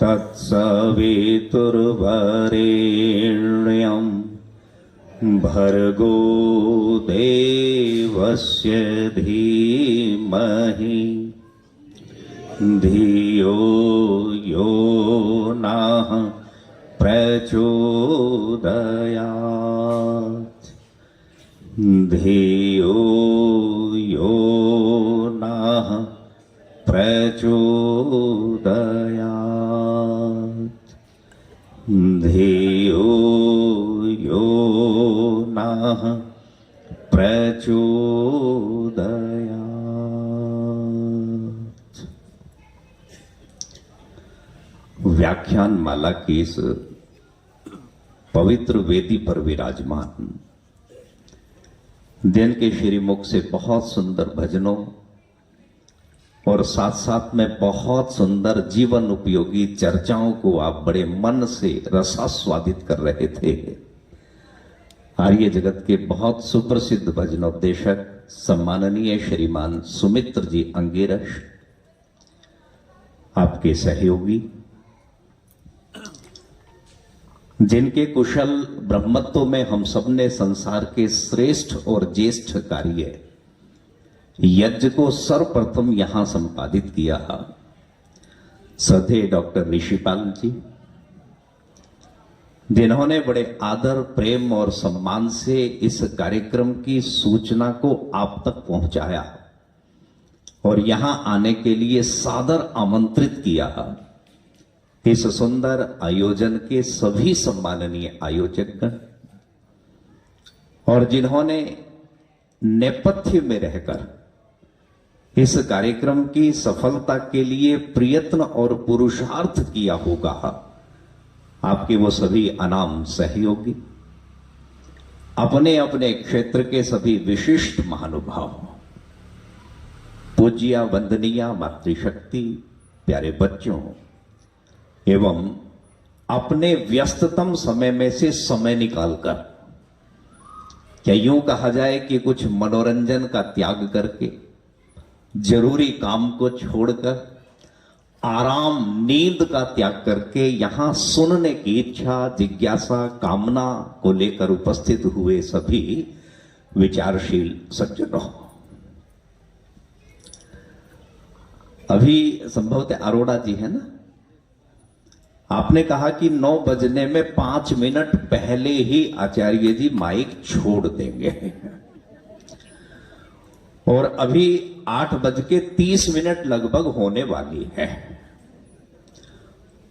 तत्सवितुर्वरेण्यं भर्गो देवस्य धीमहि धियो यो नः प्रचोदयात्। धियो यो नः प्रचोदयात् धियो यो नः प्रचोदयात्। व्याख्यान माला की इस पवित्र वेदी पर विराजमान दिन के श्रीमुख से बहुत सुंदर भजनों और साथ साथ में बहुत सुंदर जीवन उपयोगी चर्चाओं को आप बड़े मन से रसास्वादित कर रहे थे। आर्य जगत के बहुत सुप्रसिद्ध भजनोपदेशक सम्माननीय श्रीमान सुमित्र जी अंगेरश, आपके सहयोगी, जिनके कुशल ब्रह्मत्व में हम सबने संसार के श्रेष्ठ और ज्येष्ठ कार्य यज्ञ को सर्वप्रथम यहां संपादित किया, श्रद्धेय डॉक्टर ऋषिपाल जी, जिन्होंने बड़े आदर, प्रेम और सम्मान से इस कार्यक्रम की सूचना को आप तक पहुंचाया और यहां आने के लिए सादर आमंत्रित किया। इस सुंदर आयोजन के सभी सम्माननीय आयोजकगण और जिन्होंने नेपथ्य में रहकर इस कार्यक्रम की सफलता के लिए प्रयत्न और पुरुषार्थ किया होगा, आपके वो सभी अनाम सहयोगी, अपने अपने क्षेत्र के सभी विशिष्ट महानुभाव, पूज्या वंदनीया मातृशक्ति, प्यारे बच्चों एवं अपने व्यस्ततम समय में से समय निकालकर, क्या यूं कहा जाए कि कुछ मनोरंजन का त्याग करके, जरूरी काम को छोड़कर, आराम नींद का त्याग करके यहां सुनने की इच्छा, जिज्ञासा, कामना को लेकर उपस्थित हुए सभी विचारशील सज्जनों। अभी संभवतः अरोड़ा जी है ना, आपने कहा कि 9 बजने में 5 मिनट पहले ही आचार्य जी माइक छोड़ देंगे और अभी 8:30 लगभग होने वाली है।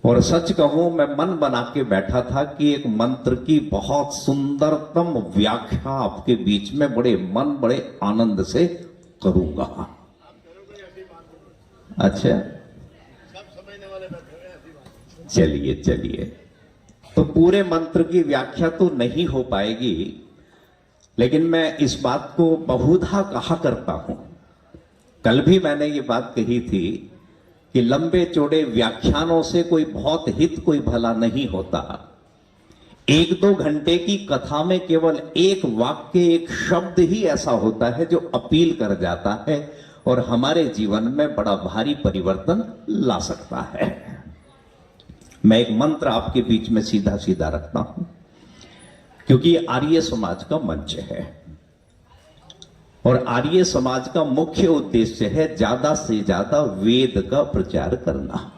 और सच कहूं, मैं मन बना के बैठा था कि एक मंत्र की बहुत सुंदरतम व्याख्या आपके बीच में बड़े मन, बड़े आनंद से करूंगा। अच्छा, चलिए चलिए, तो पूरे मंत्र की व्याख्या तो नहीं हो पाएगी, लेकिन मैं इस बात को बहुधा कहा करता हूं। कल भी मैंने ये बात कही थी कि लंबे चौड़े व्याख्यानों से कोई बहुत हित, कोई भला नहीं होता। 1-2 घंटे की कथा में केवल एक वाक्य, एक शब्द ही ऐसा होता है जो अपील कर जाता है और हमारे जीवन में बड़ा भारी परिवर्तन ला सकता है। मैं एक मंत्र आपके बीच में सीधा सीधा रखता हूं, क्योंकि आर्य समाज का मंच है और आर्य समाज का मुख्य उद्देश्य है ज्यादा से ज्यादा वेद का प्रचार करना,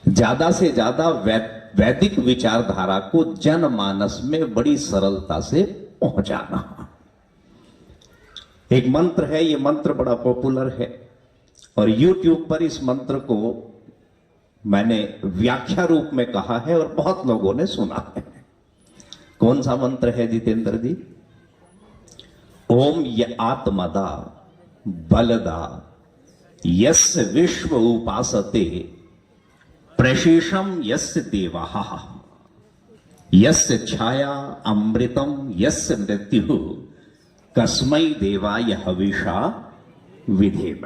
ज्यादा से ज्यादा वैदिक विचारधारा को जनमानस में बड़ी सरलता से पहुंचाना। एक मंत्र है, ये मंत्र बड़ा पॉपुलर है और YouTube पर इस मंत्र को मैंने व्याख्या रूप में कहा है और बहुत लोगों ने सुना है। कौन सा मंत्र है जितेंद्र जी? ओम य आत्मदा बलदा यस्य विश्व उपासते प्रशेषम यस्य देवाः यस्य छाया अमृतम यस्य मृत्यु कस्मै देवाय हविषा विधेम।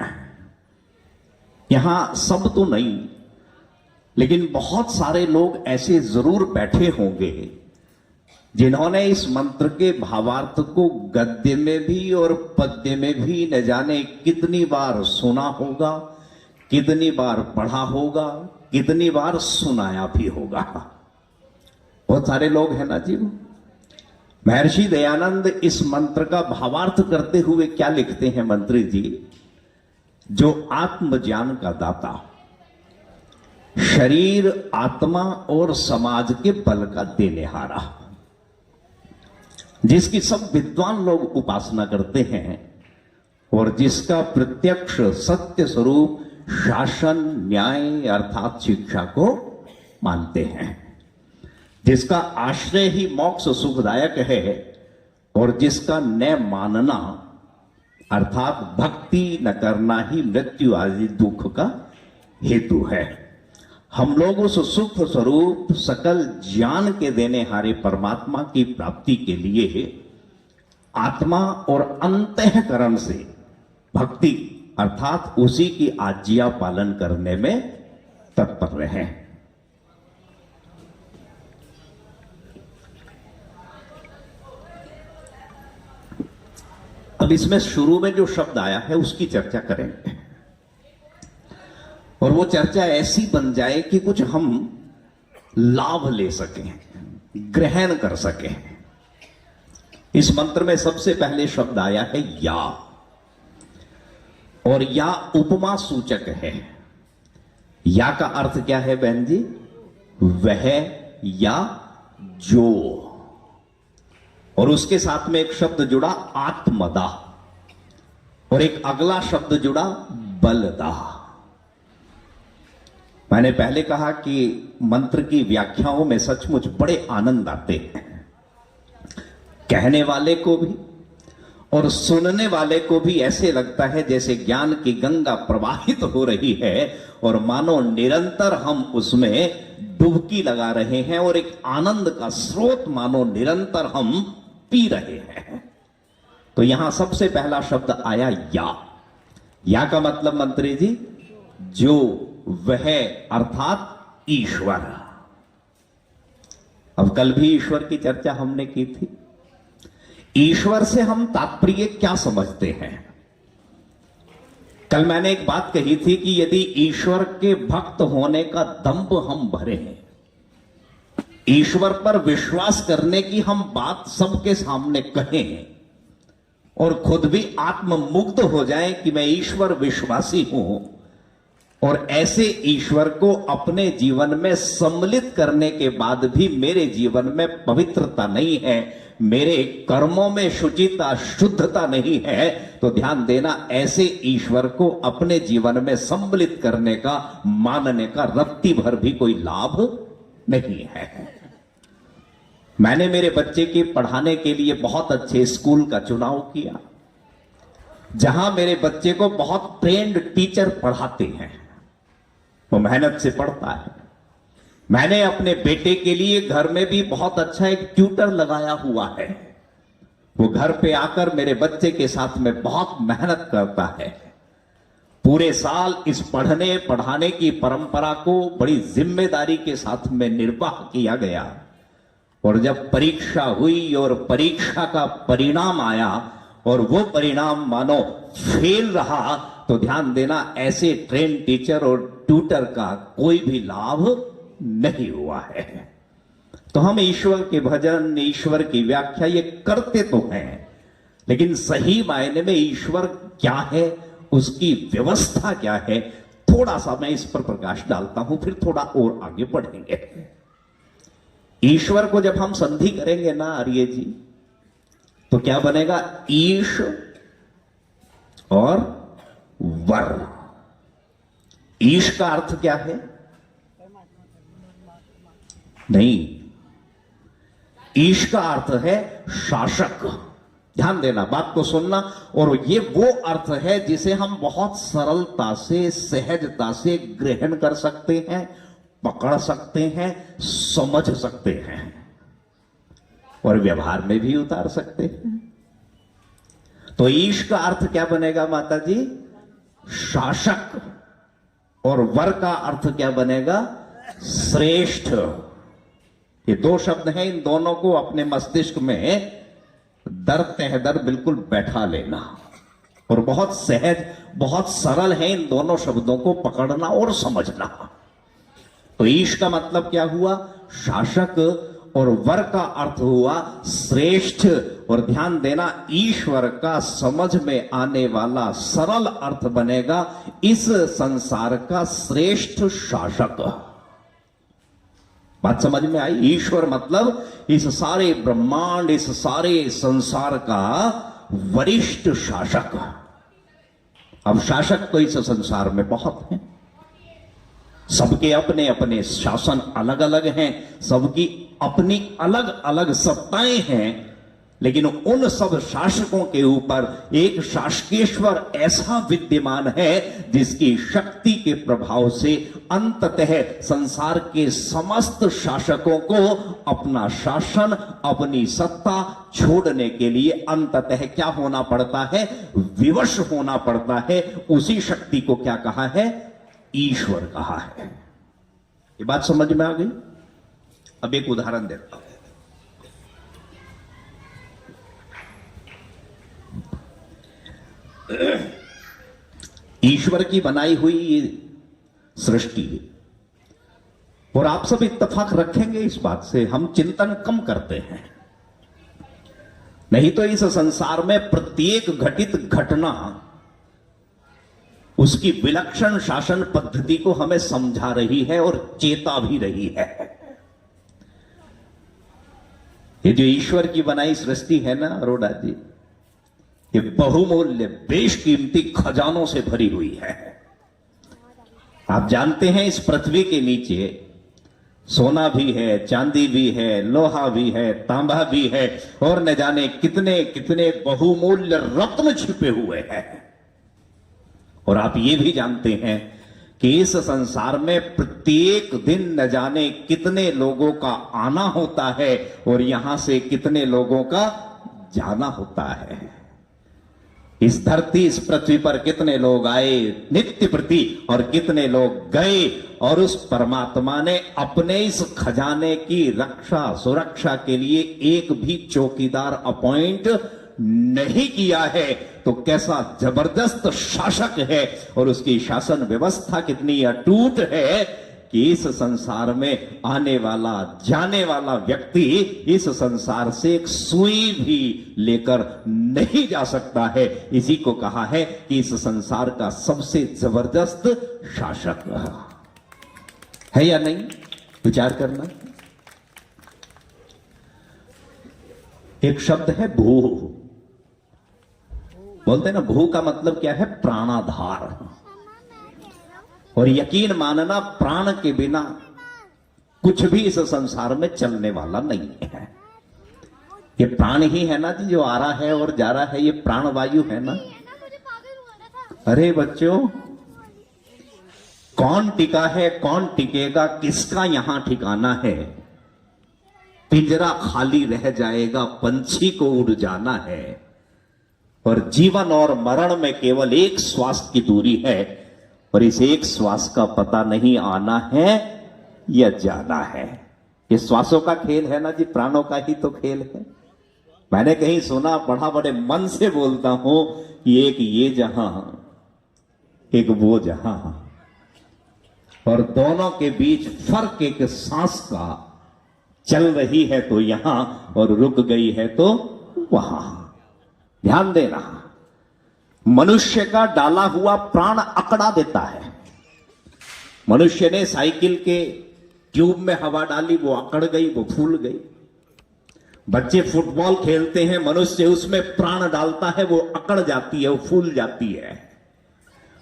यहां सब तो नहीं, लेकिन बहुत सारे लोग ऐसे जरूर बैठे होंगे जिन्होंने इस मंत्र के भावार्थ को गद्य में भी और पद्य में भी न जाने कितनी बार सुना होगा, कितनी बार पढ़ा होगा, कितनी बार सुनाया भी होगा। बहुत सारे लोग हैं ना जी। महर्षि दयानंद इस मंत्र का भावार्थ करते हुए क्या लिखते हैं मंत्री जी? जो आत्मज्ञान का दाता, शरीर, आत्मा और समाज के बल का देनेहारा, जिसकी सब विद्वान लोग उपासना करते हैं और जिसका प्रत्यक्ष सत्य स्वरूप शासन न्याय अर्थात शिक्षा को मानते हैं, जिसका आश्रय ही मोक्ष सुखदायक है और जिसका न मानना अर्थात भक्ति न करना ही मृत्यु आदि दुख का हेतु है। हम लोग उस सुख स्वरूप सकल ज्ञान के देने हारे परमात्मा की प्राप्ति के लिए आत्मा और अंतःकरण से भक्ति अर्थात उसी की आज्ञा पालन करने में तत्पर रहे। अब इसमें शुरू में जो शब्द आया है उसकी चर्चा करेंगे और वो चर्चा ऐसी बन जाए कि कुछ हम लाभ ले सकें, ग्रहण कर सकें। इस मंत्र में सबसे पहले शब्द आया है या, और या उपमा सूचक है। या का अर्थ क्या है बहन जी? वह या जो, और उसके साथ में एक शब्द जुड़ा आत्मदा और एक अगला शब्द जुड़ा बलदा। मैंने पहले कहा कि मंत्र की व्याख्याओं में सचमुच बड़े आनंद आते हैं, कहने वाले को भी और सुनने वाले को भी ऐसे लगता है जैसे ज्ञान की गंगा प्रवाहित हो रही है और मानो निरंतर हम उसमें डुबकी लगा रहे हैं और एक आनंद का स्रोत मानो निरंतर हम पी रहे हैं। तो यहां सबसे पहला शब्द आया या का मतलब मंत्री जी जो, वह अर्थात ईश्वर। अब कल भी ईश्वर की चर्चा हमने की थी। ईश्वर से हम तात्पर्य क्या समझते हैं? कल मैंने एक बात कही थी कि यदि ईश्वर के भक्त होने का दंभ हम भरे हैं, ईश्वर पर विश्वास करने की हम बात सबके सामने कहें और खुद भी आत्ममुग्ध हो जाएं कि मैं ईश्वर विश्वासी हूं और ऐसे ईश्वर को अपने जीवन में सम्मिलित करने के बाद भी मेरे जीवन में पवित्रता नहीं है, मेरे कर्मों में शुचिता शुद्धता नहीं है, तो ध्यान देना ऐसे ईश्वर को अपने जीवन में सम्मिलित करने का, मानने का रत्ती भर भी कोई लाभ नहीं है। मैंने मेरे बच्चे के पढ़ाने के लिए बहुत अच्छे स्कूल का चुनाव किया जहां मेरे बच्चे को बहुत ट्रेंड टीचर पढ़ाते हैं, वो मेहनत से पढ़ता है। मैंने अपने बेटे के लिए घर में भी बहुत अच्छा एक ट्यूटर लगाया हुआ है, वो घर पे आकर मेरे बच्चे के साथ में बहुत मेहनत करता है। पूरे साल इस पढ़ने पढ़ाने की परंपरा को बड़ी जिम्मेदारी के साथ में निर्वाह किया गया और जब परीक्षा हुई और परीक्षा का परिणाम आया और वो परिणाम मानो फेल रहा, तो ध्यान देना ऐसे ट्रेन टीचर और ट्यूटर का कोई भी लाभ नहीं हुआ है। तो हम ईश्वर के भजन, ईश्वर की व्याख्या ये करते तो हैं, लेकिन सही मायने में ईश्वर क्या है, उसकी व्यवस्था क्या है, थोड़ा सा मैं इस पर प्रकाश डालता हूं, फिर थोड़ा और आगे बढ़ेंगे। ईश्वर को जब हम संधि करेंगे ना आर्य जी, तो क्या बनेगा? ईश और वर। ईश का अर्थ क्या है? नहीं, ईश का अर्थ है शासक। ध्यान देना, बात को सुनना, और ये वो अर्थ है जिसे हम बहुत सरलता से, सहजता से ग्रहण कर सकते हैं, पकड़ सकते हैं, समझ सकते हैं और व्यवहार में भी उतार सकते हैं। तो ईश का अर्थ क्या बनेगा माता जी? शासक। और वर का अर्थ क्या बनेगा? श्रेष्ठ। ये दो शब्द हैं, इन दोनों को अपने मस्तिष्क में दर तहदर बिल्कुल बैठा लेना और बहुत सहज, बहुत सरल है इन दोनों शब्दों को पकड़ना और समझना। तो ईश का मतलब क्या हुआ? शासक, और वर का अर्थ हुआ श्रेष्ठ। और ध्यान देना, ईश्वर का समझ में आने वाला सरल अर्थ बनेगा इस संसार का श्रेष्ठ शासक। बात समझ में आई? ईश्वर मतलब इस सारे ब्रह्मांड, इस सारे संसार का वरिष्ठ शासक। अब शासक तो इस संसार में बहुत हैं, सबके अपने अपने शासन अलग अलग हैं, सबकी अपनी अलग अलग सत्ताएं हैं, लेकिन उन सब शासकों के ऊपर एक शासकेश्वर ऐसा विद्यमान है जिसकी शक्ति के प्रभाव से अंततः संसार के समस्त शासकों को अपना शासन, अपनी सत्ता छोड़ने के लिए अंततः क्या होना पड़ता है? विवश होना पड़ता है। उसी शक्ति को क्या कहा है? ईश्वर कहा है। ये बात समझ में आ गई? अब एक उदाहरण देता हूं। ईश्वर की बनाई हुई ये सृष्टि, और आप सब इत्तेफाक रखेंगे इस बात से, हम चिंतन कम करते हैं। नहीं तो इस संसार में प्रत्येक घटित घटना उसकी विलक्षण शासन पद्धति को हमें समझा रही है और चेता भी रही है। ये जो ईश्वर की बनाई सृष्टि है ना अरोड़ा जी, ये बहुमूल्य बेशकीमती खजानों से भरी हुई है। आप जानते हैं इस पृथ्वी के नीचे सोना भी है, चांदी भी है, लोहा भी है, तांबा भी है, और न जाने कितने कितने बहुमूल्य रत्न छिपे हुए हैं। और आप ये भी जानते हैं कि इस संसार में प्रत्येक दिन न जाने कितने लोगों का आना होता है और यहां से कितने लोगों का जाना होता है। इस धरती, इस पृथ्वी पर कितने लोग आए नित्य प्रति और कितने लोग गए, और उस परमात्मा ने अपने इस खजाने की रक्षा सुरक्षा के लिए एक भी चौकीदार अपॉइंट नहीं किया है। तो कैसा जबरदस्त शासक है, और उसकी शासन व्यवस्था कितनी अटूट है कि इस संसार में आने वाला जाने वाला व्यक्ति इस संसार से एक सुई भी लेकर नहीं जा सकता है। इसी को कहा है कि इस संसार का सबसे जबरदस्त शासक है या नहीं? विचार करना। एक शब्द है भू। बोलते हैं ना, भू का मतलब क्या है? प्राणाधार। और यकीन मानना, प्राण के बिना कुछ भी इस संसार में चलने वाला नहीं है। ये प्राण ही है ना जी, जो आ रहा है और जा रहा है, ये प्राण वायु है ना। अरे बच्चों, कौन टिका है, कौन टिकेगा, किसका यहां ठिकाना है? पिंजरा खाली रह जाएगा, पंछी को उड़ जाना है, और जीवन और मरण में केवल एक श्वास की दूरी है, और इस एक श्वास का पता नहीं आना है या जाना है। ये श्वासों का खेल है ना जी, प्राणों का ही तो खेल है। मैंने कहीं सुना, पढ़ा, बड़े मन से बोलता हूं कि एक ये जहां, एक वो जहां, और दोनों के बीच फर्क एक सांस का चल रही है तो यहां, और रुक गई है तो वहां। ध्यान देना, मनुष्य का डाला हुआ प्राण अकड़ा देता है। मनुष्य ने साइकिल के ट्यूब में हवा डाली, वो अकड़ गई, वो फूल गई। बच्चे फुटबॉल खेलते हैं, मनुष्य उसमें प्राण डालता है, वो अकड़ जाती है, वो फूल जाती है।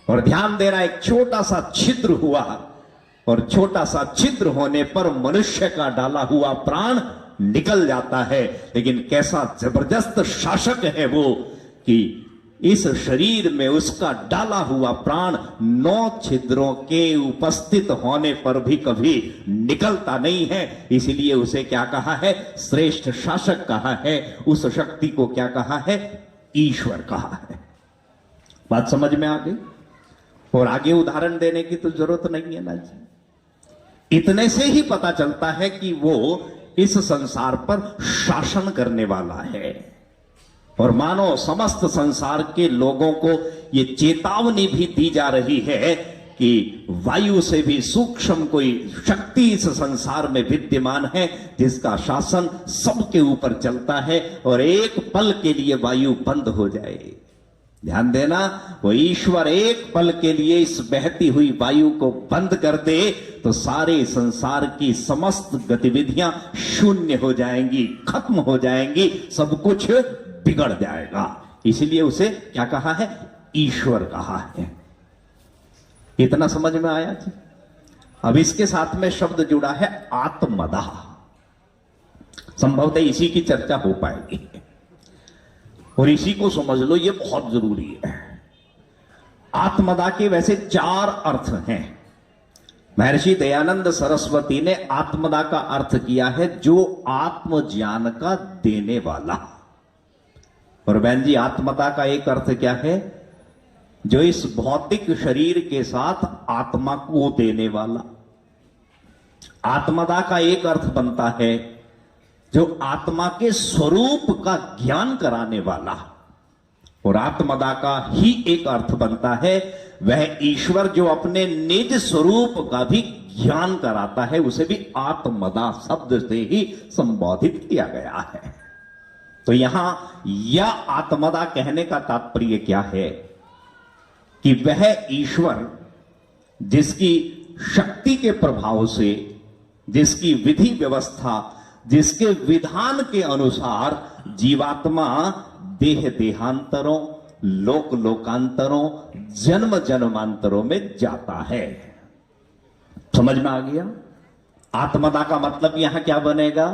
और ध्यान देना, एक छोटा सा छिद्र हुआ, और छोटा सा छिद्र होने पर मनुष्य का डाला हुआ प्राण निकल जाता है। लेकिन कैसा जबरदस्त शासक है वो कि इस शरीर में उसका डाला हुआ प्राण 9 छिद्रों के उपस्थित होने पर भी कभी निकलता नहीं है। इसलिए उसे क्या कहा है? श्रेष्ठ शासक कहा है। उस शक्ति को क्या कहा है? ईश्वर कहा है। बात समझ में आ गई? और आगे उदाहरण देने की तो जरूरत नहीं है ना जी। इतने से ही पता चलता है कि वो इस संसार पर शासन करने वाला है। और मानो समस्त संसार के लोगों को ये चेतावनी भी दी जा रही है कि वायु से भी सूक्ष्म कोई शक्ति इस संसार में विद्यमान है, जिसका शासन सबके ऊपर चलता है, और एक पल के लिए वायु बंद हो जाए, ध्यान देना, वो ईश्वर एक पल के लिए इस बहती हुई वायु को बंद कर दे तो सारे संसार की समस्त गतिविधियां शून्य हो जाएंगी, खत्म हो जाएंगी, सब कुछ बिगड़ जाएगा। इसलिए उसे क्या कहा है? ईश्वर कहा है। इतना समझ में आया जी? अब इसके साथ में शब्द जुड़ा है आत्मदा। संभवतः इसी की चर्चा हो पाएगी और इसी को समझ लो, ये बहुत जरूरी है। आत्मदा के वैसे 4 अर्थ हैं। महर्षि दयानंद सरस्वती ने आत्मदा का अर्थ किया है जो आत्मज्ञान का देने वाला। और बहन जी, आत्मदा का एक अर्थ क्या है? जो इस भौतिक शरीर के साथ आत्मा को देने वाला। आत्मदा का एक अर्थ बनता है जो आत्मा के स्वरूप का ज्ञान कराने वाला। और आत्मदा का ही एक अर्थ बनता है वह ईश्वर जो अपने निज स्वरूप का भी ज्ञान कराता है, उसे भी आत्मदा शब्द से ही संबोधित किया गया है। तो यहां यह आत्मदा कहने का तात्पर्य क्या है कि वह ईश्वर जिसकी शक्ति के प्रभाव से, जिसकी विधि व्यवस्था, जिसके विधान के अनुसार जीवात्मा देह देहांतरों, लोक लोकांतरों, जन्म जन्मांतरों में जाता है। समझ में आ गया? आत्मदा का मतलब यहां क्या बनेगा?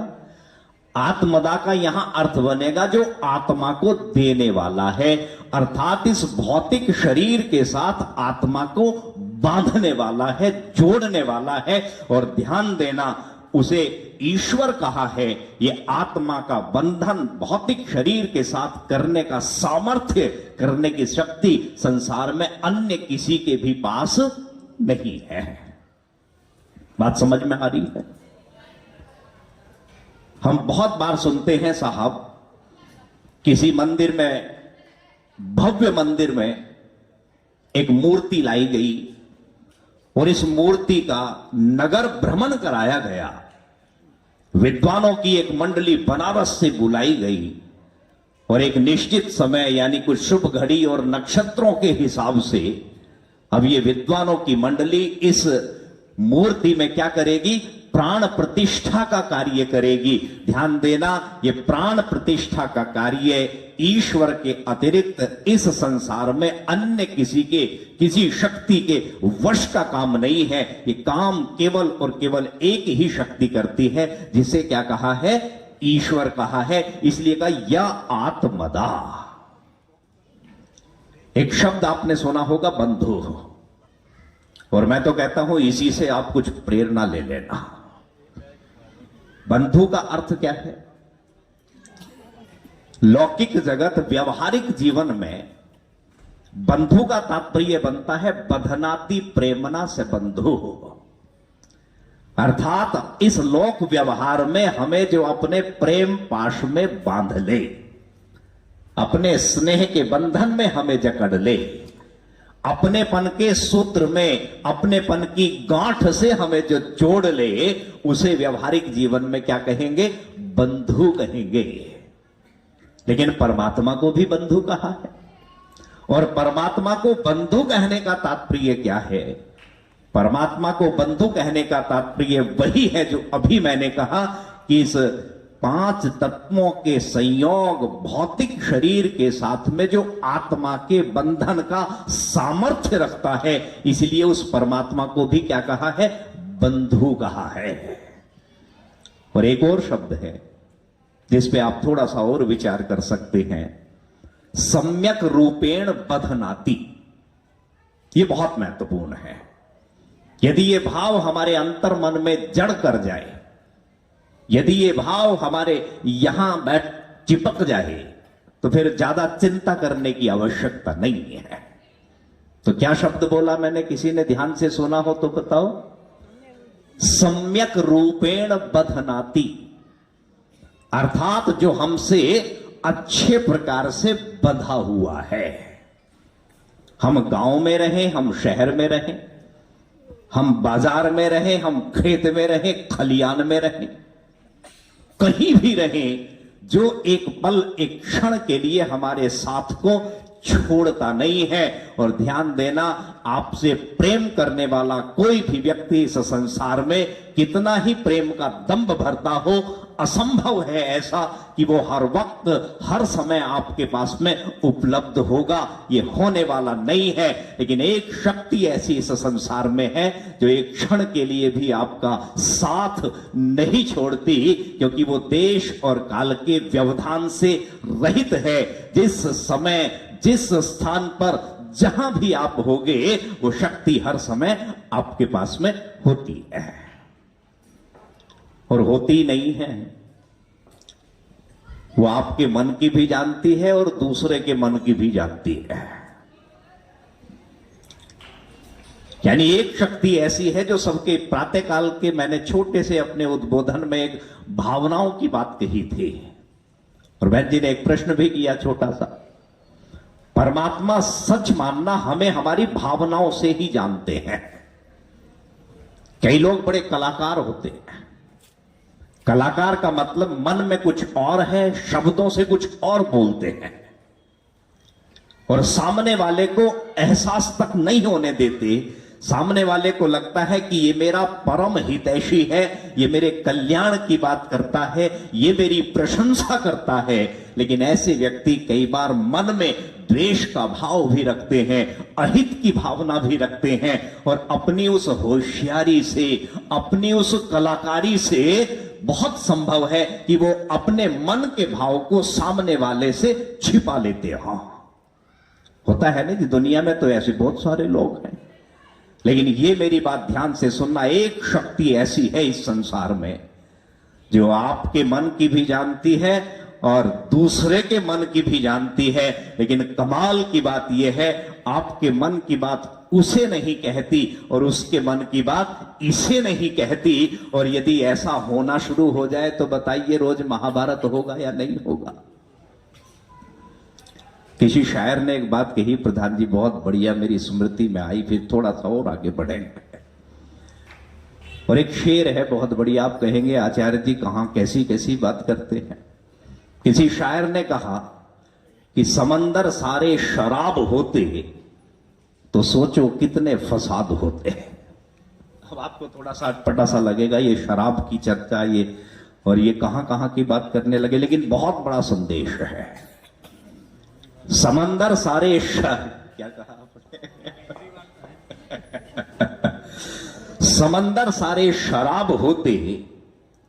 आत्मदा का यहां अर्थ बनेगा जो आत्मा को देने वाला है, अर्थात इस भौतिक शरीर के साथ आत्मा को बांधने वाला है, जोड़ने वाला है। और ध्यान देना, उसे ईश्वर कहा है। ये आत्मा का बंधन भौतिक शरीर के साथ करने का सामर्थ्य, करने की शक्ति संसार में अन्य किसी के भी पास नहीं है। बात समझ में आ रही है? हम बहुत बार सुनते हैं साहब, किसी मंदिर में, भव्य मंदिर में एक मूर्ति लाई गई और इस मूर्ति का नगर भ्रमण कराया गया। विद्वानों की एक मंडली बनारस से बुलाई गई और एक निश्चित समय यानी कुछ शुभ घड़ी और नक्षत्रों के हिसाब से अब ये विद्वानों की मंडली इस मूर्ति में क्या करेगी? प्राण प्रतिष्ठा का कार्य करेगी। ध्यान देना, ये प्राण प्रतिष्ठा का कार्य ईश्वर के अतिरिक्त इस संसार में अन्य किसी शक्ति के वश का काम नहीं है। ये काम केवल और केवल एक ही शक्ति करती है, जिसे क्या कहा है? ईश्वर कहा है। इसलिए कहा या आत्मदा। एक शब्द आपने सुना होगा, बंधु, और मैं तो कहता हूं इसी से आप कुछ प्रेरणा ले लेना। बंधु का अर्थ क्या है? लौकिक जगत, व्यवहारिक जीवन में बंधु का तात्पर्य बनता है बधनाति प्रेमना से बंधु, अर्थात इस लोक व्यवहार में हमें जो अपने प्रेम पाश में बांध ले, अपने स्नेह के बंधन में हमें जकड़ ले, अपनेपन के सूत्र में, अपनेपन की गांठ से हमें जो जोड़ ले, उसे व्यवहारिक जीवन में क्या कहेंगे? बंधु कहेंगे। लेकिन परमात्मा को भी बंधु कहा है। और परमात्मा को बंधु कहने का तात्पर्य क्या है? परमात्मा को बंधु कहने का तात्पर्य वही है जो अभी मैंने कहा कि इस 5 तत्वों के संयोग भौतिक शरीर के साथ में जो आत्मा के बंधन का सामर्थ्य रखता है, इसलिए उस परमात्मा को भी क्या कहा है? बंधु कहा है। और एक और शब्द है जिस पे आप थोड़ा सा और विचार कर सकते हैं, सम्यक रूपेण बधनाति। ये बहुत महत्वपूर्ण है। यदि ये भाव हमारे अंतर मन में जड़ कर जाए, यदि ये भाव हमारे यहां बैठ चिपक जाए, तो फिर ज्यादा चिंता करने की आवश्यकता नहीं है। तो क्या शब्द बोला मैंने? किसी ने ध्यान से सुना हो तो बताओ। सम्यक रूपेण बधनाति, अर्थात जो हमसे अच्छे प्रकार से बंधा हुआ है। हम गांव में रहें, हम शहर में रहें, हम बाजार में रहें, हम खेत में रहें, खलियान में रहें, कहीं भी रहें, जो एक पल, एक क्षण के लिए हमारे साथ को छोड़ता नहीं है। और ध्यान देना, आपसे प्रेम करने वाला कोई भी व्यक्ति इस संसार में कितना ही प्रेम का दंभ भरता हो, असंभव है ऐसा कि वो हर वक्त हर समय आपके पास में उपलब्ध होगा। ये होने वाला नहीं है। लेकिन एक शक्ति ऐसी इस संसार में है जो एक क्षण के लिए भी आपका साथ नहीं छोड़ती, क्योंकि वो देश और काल के व्यवधान से रहित है। जिस समय जिस स्थान पर जहां भी आप होगे, वो शक्ति हर समय आपके पास में होती है और होती नहीं है। वो आपके मन की भी जानती है और दूसरे के मन की भी जानती है। यानी एक शक्ति ऐसी है जो सबके प्रातःकाल के, मैंने छोटे से अपने उद्बोधन में एक भावनाओं की बात कही थी और बहन जी ने एक प्रश्न भी किया छोटा सा। परमात्मा सच मानना हमें हमारी भावनाओं से ही जानते हैं। कई लोग बड़े कलाकार होते हैं। कलाकार का मतलब मन में कुछ और है, शब्दों से कुछ और बोलते हैं और सामने वाले को एहसास तक नहीं होने देते। सामने वाले को लगता है कि ये मेरा परम हितैषी है, ये मेरे कल्याण की बात करता है, ये मेरी प्रशंसा करता है। लेकिन ऐसे व्यक्ति कई बार मन में द्वेष का भाव भी रखते हैं, अहित की भावना भी रखते हैं और अपनी उस होशियारी से, अपनी उस कलाकारी से बहुत संभव है कि वो अपने मन के भाव को सामने वाले से छिपा लेते हो। होता है ना कि दुनिया में तो ऐसे बहुत सारे लोग हैं। लेकिन ये मेरी बात ध्यान से सुनना, एक शक्ति ऐसी है इस संसार में जो आपके मन की भी जानती है और दूसरे के मन की भी जानती है। लेकिन कमाल की बात यह है, आपके मन की बात उसे नहीं कहती और उसके मन की बात इसे नहीं कहती। और यदि ऐसा होना शुरू हो जाए तो बताइए रोज महाभारत होगा या नहीं होगा। किसी शायर ने एक बात कही, प्रधान जी, बहुत बढ़िया मेरी स्मृति में आई, फिर थोड़ा सा और आगे बढ़ेंगे। और एक शेर है बहुत बढ़िया, आप कहेंगे आचार्य जी कहां कैसी कैसी बात करते हैं। किसी शायर ने कहा कि समंदर सारे शराब होते तो सोचो कितने फसाद होते हैं। अब आपको थोड़ा सा अटपटा सा लगेगा, ये शराब की चर्चा ये और ये कहां कहां की बात करने लगे, लेकिन बहुत बड़ा संदेश है। समंदर सारे क्या कहा आपने? समंदर सारे शराब होते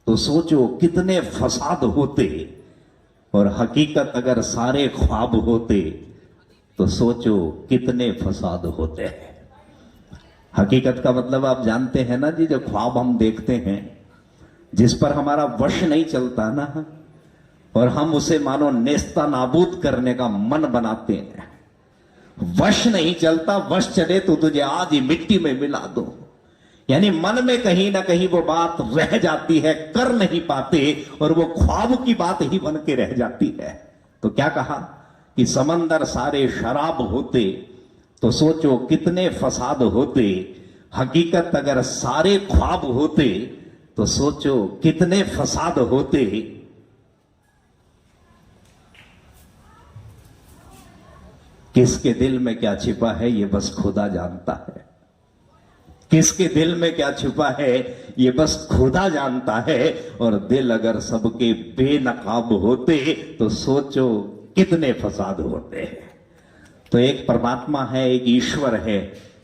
तो सोचो कितने फसाद होते और हकीकत अगर सारे ख्वाब होते तो सोचो कितने फसाद होते हैं। हकीकत का मतलब आप जानते हैं ना जी, जो ख्वाब हम देखते हैं जिस पर हमारा वश नहीं चलता ना, और हम उसे मानो नेस्ता नाबूद करने का मन बनाते हैं। वश नहीं चलता, वश चले तो तुझे आज ही मिट्टी में मिला दो। यानी मन में कहीं ना कहीं वो बात रह जाती है, कर नहीं पाते और वो ख्वाब की बात ही बन के रह जाती है। तो क्या कहा कि समंदर सारे शराब होते तो सोचो कितने फसाद होते, हकीकत अगर सारे ख्वाब होते तो सोचो कितने फसाद होते। किसके दिल में क्या छिपा है ये बस खुदा जानता है। किसके दिल में क्या छिपा है ये बस खुदा जानता है। और दिल अगर सबके बेनकाब होते तो सोचो कितने फसाद होते हैं। तो एक परमात्मा है, एक ईश्वर है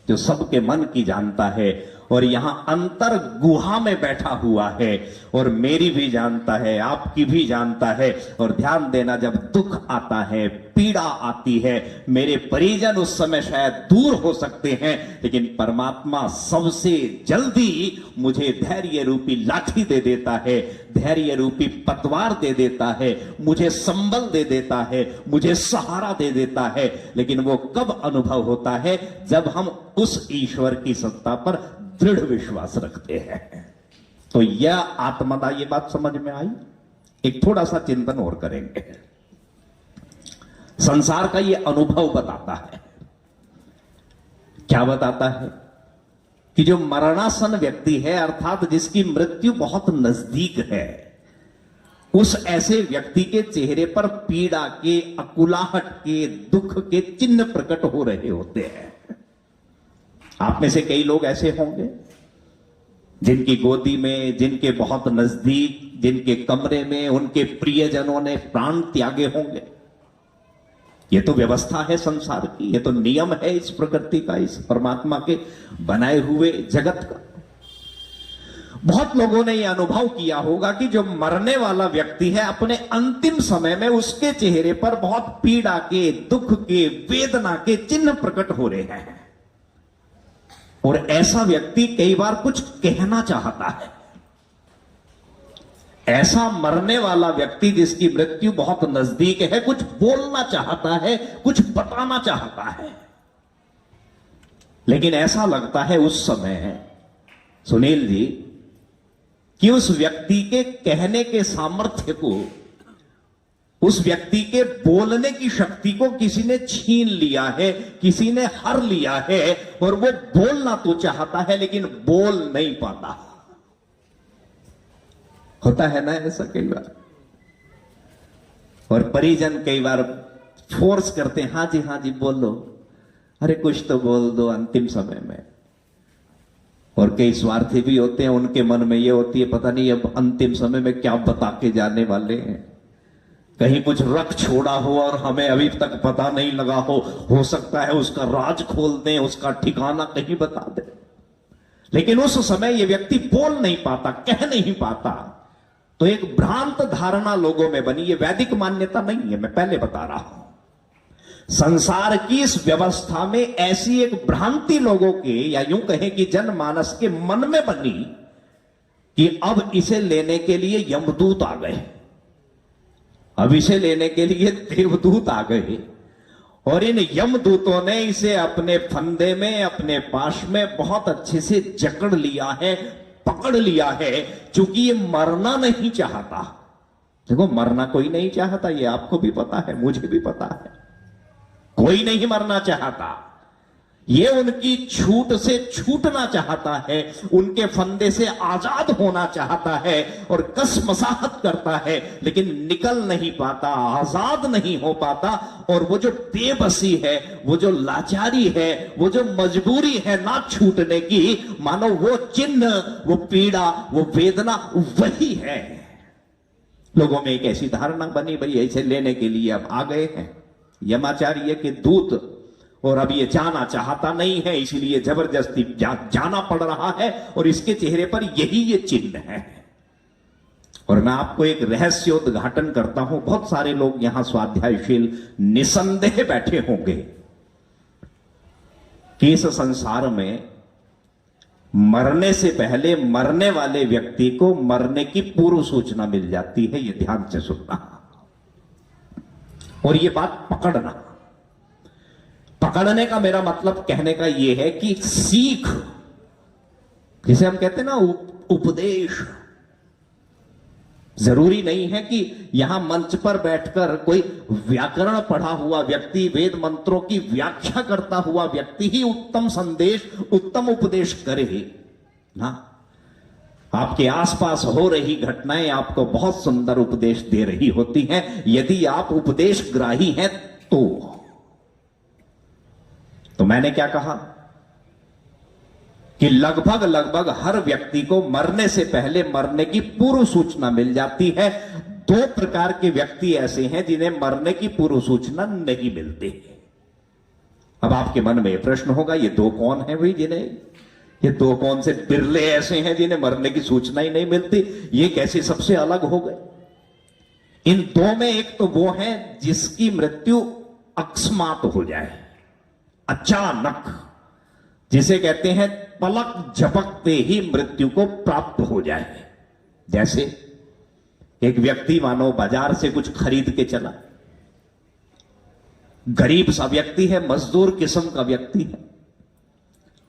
जो सबके मन की जानता है और यहां अंतर गुहा में बैठा हुआ है और मेरी भी जानता है, आपकी भी जानता है। और ध्यान देना, जब दुख आता है, पीड़ा आती है, मेरे परिजन उस समय शायद दूर हो सकते हैं, लेकिन परमात्मा सबसे जल्दी मुझे धैर्य रूपी लाठी दे देता है, धैर्य रूपी पतवार दे देता है, मुझे संबल दे देता है, मुझे सहारा दे देता है। लेकिन वो कब अनुभव होता है? जब हम उस ईश्वर की सत्ता पर दृढ़ विश्वास रखते हैं। तो यह आत्मदा, ये बात समझ में आई? एक थोड़ा सा चिंतन और करेंगे। संसार का यह अनुभव बताता है, क्या बताता है? कि जो मरणासन व्यक्ति है, अर्थात जिसकी मृत्यु बहुत नजदीक है, उस ऐसे व्यक्ति के चेहरे पर पीड़ा के, अकुलाहट के, दुख के चिन्ह प्रकट हो रहे होते हैं। आप में से कई लोग ऐसे होंगे जिनकी गोदी में, जिनके बहुत नजदीक, जिनके कमरे में उनके प्रियजनों ने प्राण त्यागे होंगे। ये तो व्यवस्था है संसार की, ये तो नियम है इस प्रकृति का, इस परमात्मा के बनाए हुए जगत का। बहुत लोगों ने यह अनुभव किया होगा कि जो मरने वाला व्यक्ति है, अपने अंतिम समय में उसके चेहरे पर बहुत पीड़ा के, दुख के, वेदना के चिन्ह प्रकट हो रहे हैं। और ऐसा व्यक्ति कई बार कुछ कहना चाहता है। ऐसा मरने वाला व्यक्ति जिसकी मृत्यु बहुत नजदीक है, कुछ बोलना चाहता है, कुछ बताना चाहता है, लेकिन ऐसा लगता है उस समय, सुनील जी, कि उस व्यक्ति के कहने के सामर्थ्य को, उस व्यक्ति के बोलने की शक्ति को किसी ने छीन लिया है, किसी ने हर लिया है, और वो बोलना तो चाहता है लेकिन बोल नहीं पाता। होता है ना ऐसा कई बार। और परिजन कई बार फोर्स करते हैं, हाँ जी बोलो, अरे कुछ तो बोल दो अंतिम समय में। और कई स्वार्थी भी होते हैं, उनके मन में ये होती है पता नहीं अब अंतिम समय में क्या बता के जाने वाले हैं, कहीं कुछ रख छोड़ा हो और हमें अभी तक पता नहीं लगा हो सकता है उसका राज खोल दें, उसका ठिकाना कहीं बता दें। लेकिन उस समय ये व्यक्ति बोल नहीं पाता, कह नहीं पाता, तो एक भ्रांत धारणा लोगों में बनी। ये वैदिक मान्यता नहीं है, मैं पहले बता रहा हूं। संसार की इस व्यवस्था में ऐसी एक भ्रांति लोगों के, या यूं कहें कि जनमानस के मन में बनी कि अब इसे लेने के लिए यमदूत आ गए, अब इसे लेने के लिए देवदूत आ गए, और इन यमदूतों ने इसे अपने फंदे में, अपने पाश में बहुत अच्छे से जकड़ लिया है, पकड़ लिया है, क्योंकि ये मरना नहीं चाहता। देखो, मरना कोई नहीं चाहता, ये आपको भी पता है, मुझे भी पता है, कोई नहीं मरना चाहता। ये उनकी छूट से छूटना चाहता है, उनके फंदे से आजाद होना चाहता है, और कसमसाहट करता है, लेकिन निकल नहीं पाता, आजाद नहीं हो पाता। और वो जो बेबसी है, वो जो लाचारी है, वो जो मजबूरी है ना छूटने की, मानो वो चिन्ह, वो पीड़ा, वो वेदना वही है। लोगों में एक ऐसी धारणा बनी, भाई ऐसे लेने के लिए अब आ गए हैं यमाचार्य के दूत, और अब ये जाना चाहता नहीं है, इसलिए जबरदस्ती जाना पड़ रहा है, और इसके चेहरे पर यही ये चिन्ह है। और मैं आपको एक रहस्योद्घाटन करता हूं। बहुत सारे लोग यहां स्वाध्यायशील निसंदेह बैठे होंगे कि इस संसार में मरने से पहले मरने वाले व्यक्ति को मरने की पूर्व सूचना मिल जाती है। ये ध्यान से सुनना, और ये बात पकड़ना। पकड़ने का मेरा मतलब कहने का यह है कि सीख, जिसे हम कहते हैं ना उपदेश, जरूरी नहीं है कि यहां मंच पर बैठकर कोई व्याकरण पढ़ा हुआ व्यक्ति, वेद मंत्रों की व्याख्या करता हुआ व्यक्ति ही उत्तम संदेश, उत्तम उपदेश करे ना। आपके आसपास हो रही घटनाएं आपको बहुत सुंदर उपदेश दे रही होती हैं, यदि आप उपदेशग्राही हैं तो मैंने क्या कहा कि लगभग हर व्यक्ति को मरने से पहले मरने की पूर्व सूचना मिल जाती है। 2 प्रकार के व्यक्ति ऐसे हैं जिन्हें मरने की पूर्व सूचना नहीं मिलती। अब आपके मन में प्रश्न होगा, ये 2 कौन है भाई, जिन्हें, ये 2 कौन से बिरले ऐसे हैं जिन्हें मरने की सूचना ही नहीं मिलती, ये कैसे सबसे अलग हो गए? इन 2 में एक तो वो है जिसकी मृत्यु अकस्मात हो जाए, अचानक, जिसे कहते हैं पलक झपकते ही मृत्यु को प्राप्त हो जाए। जैसे एक व्यक्ति मानो बाजार से कुछ खरीद के चला, गरीब सा व्यक्ति है, मजदूर किस्म का व्यक्ति है,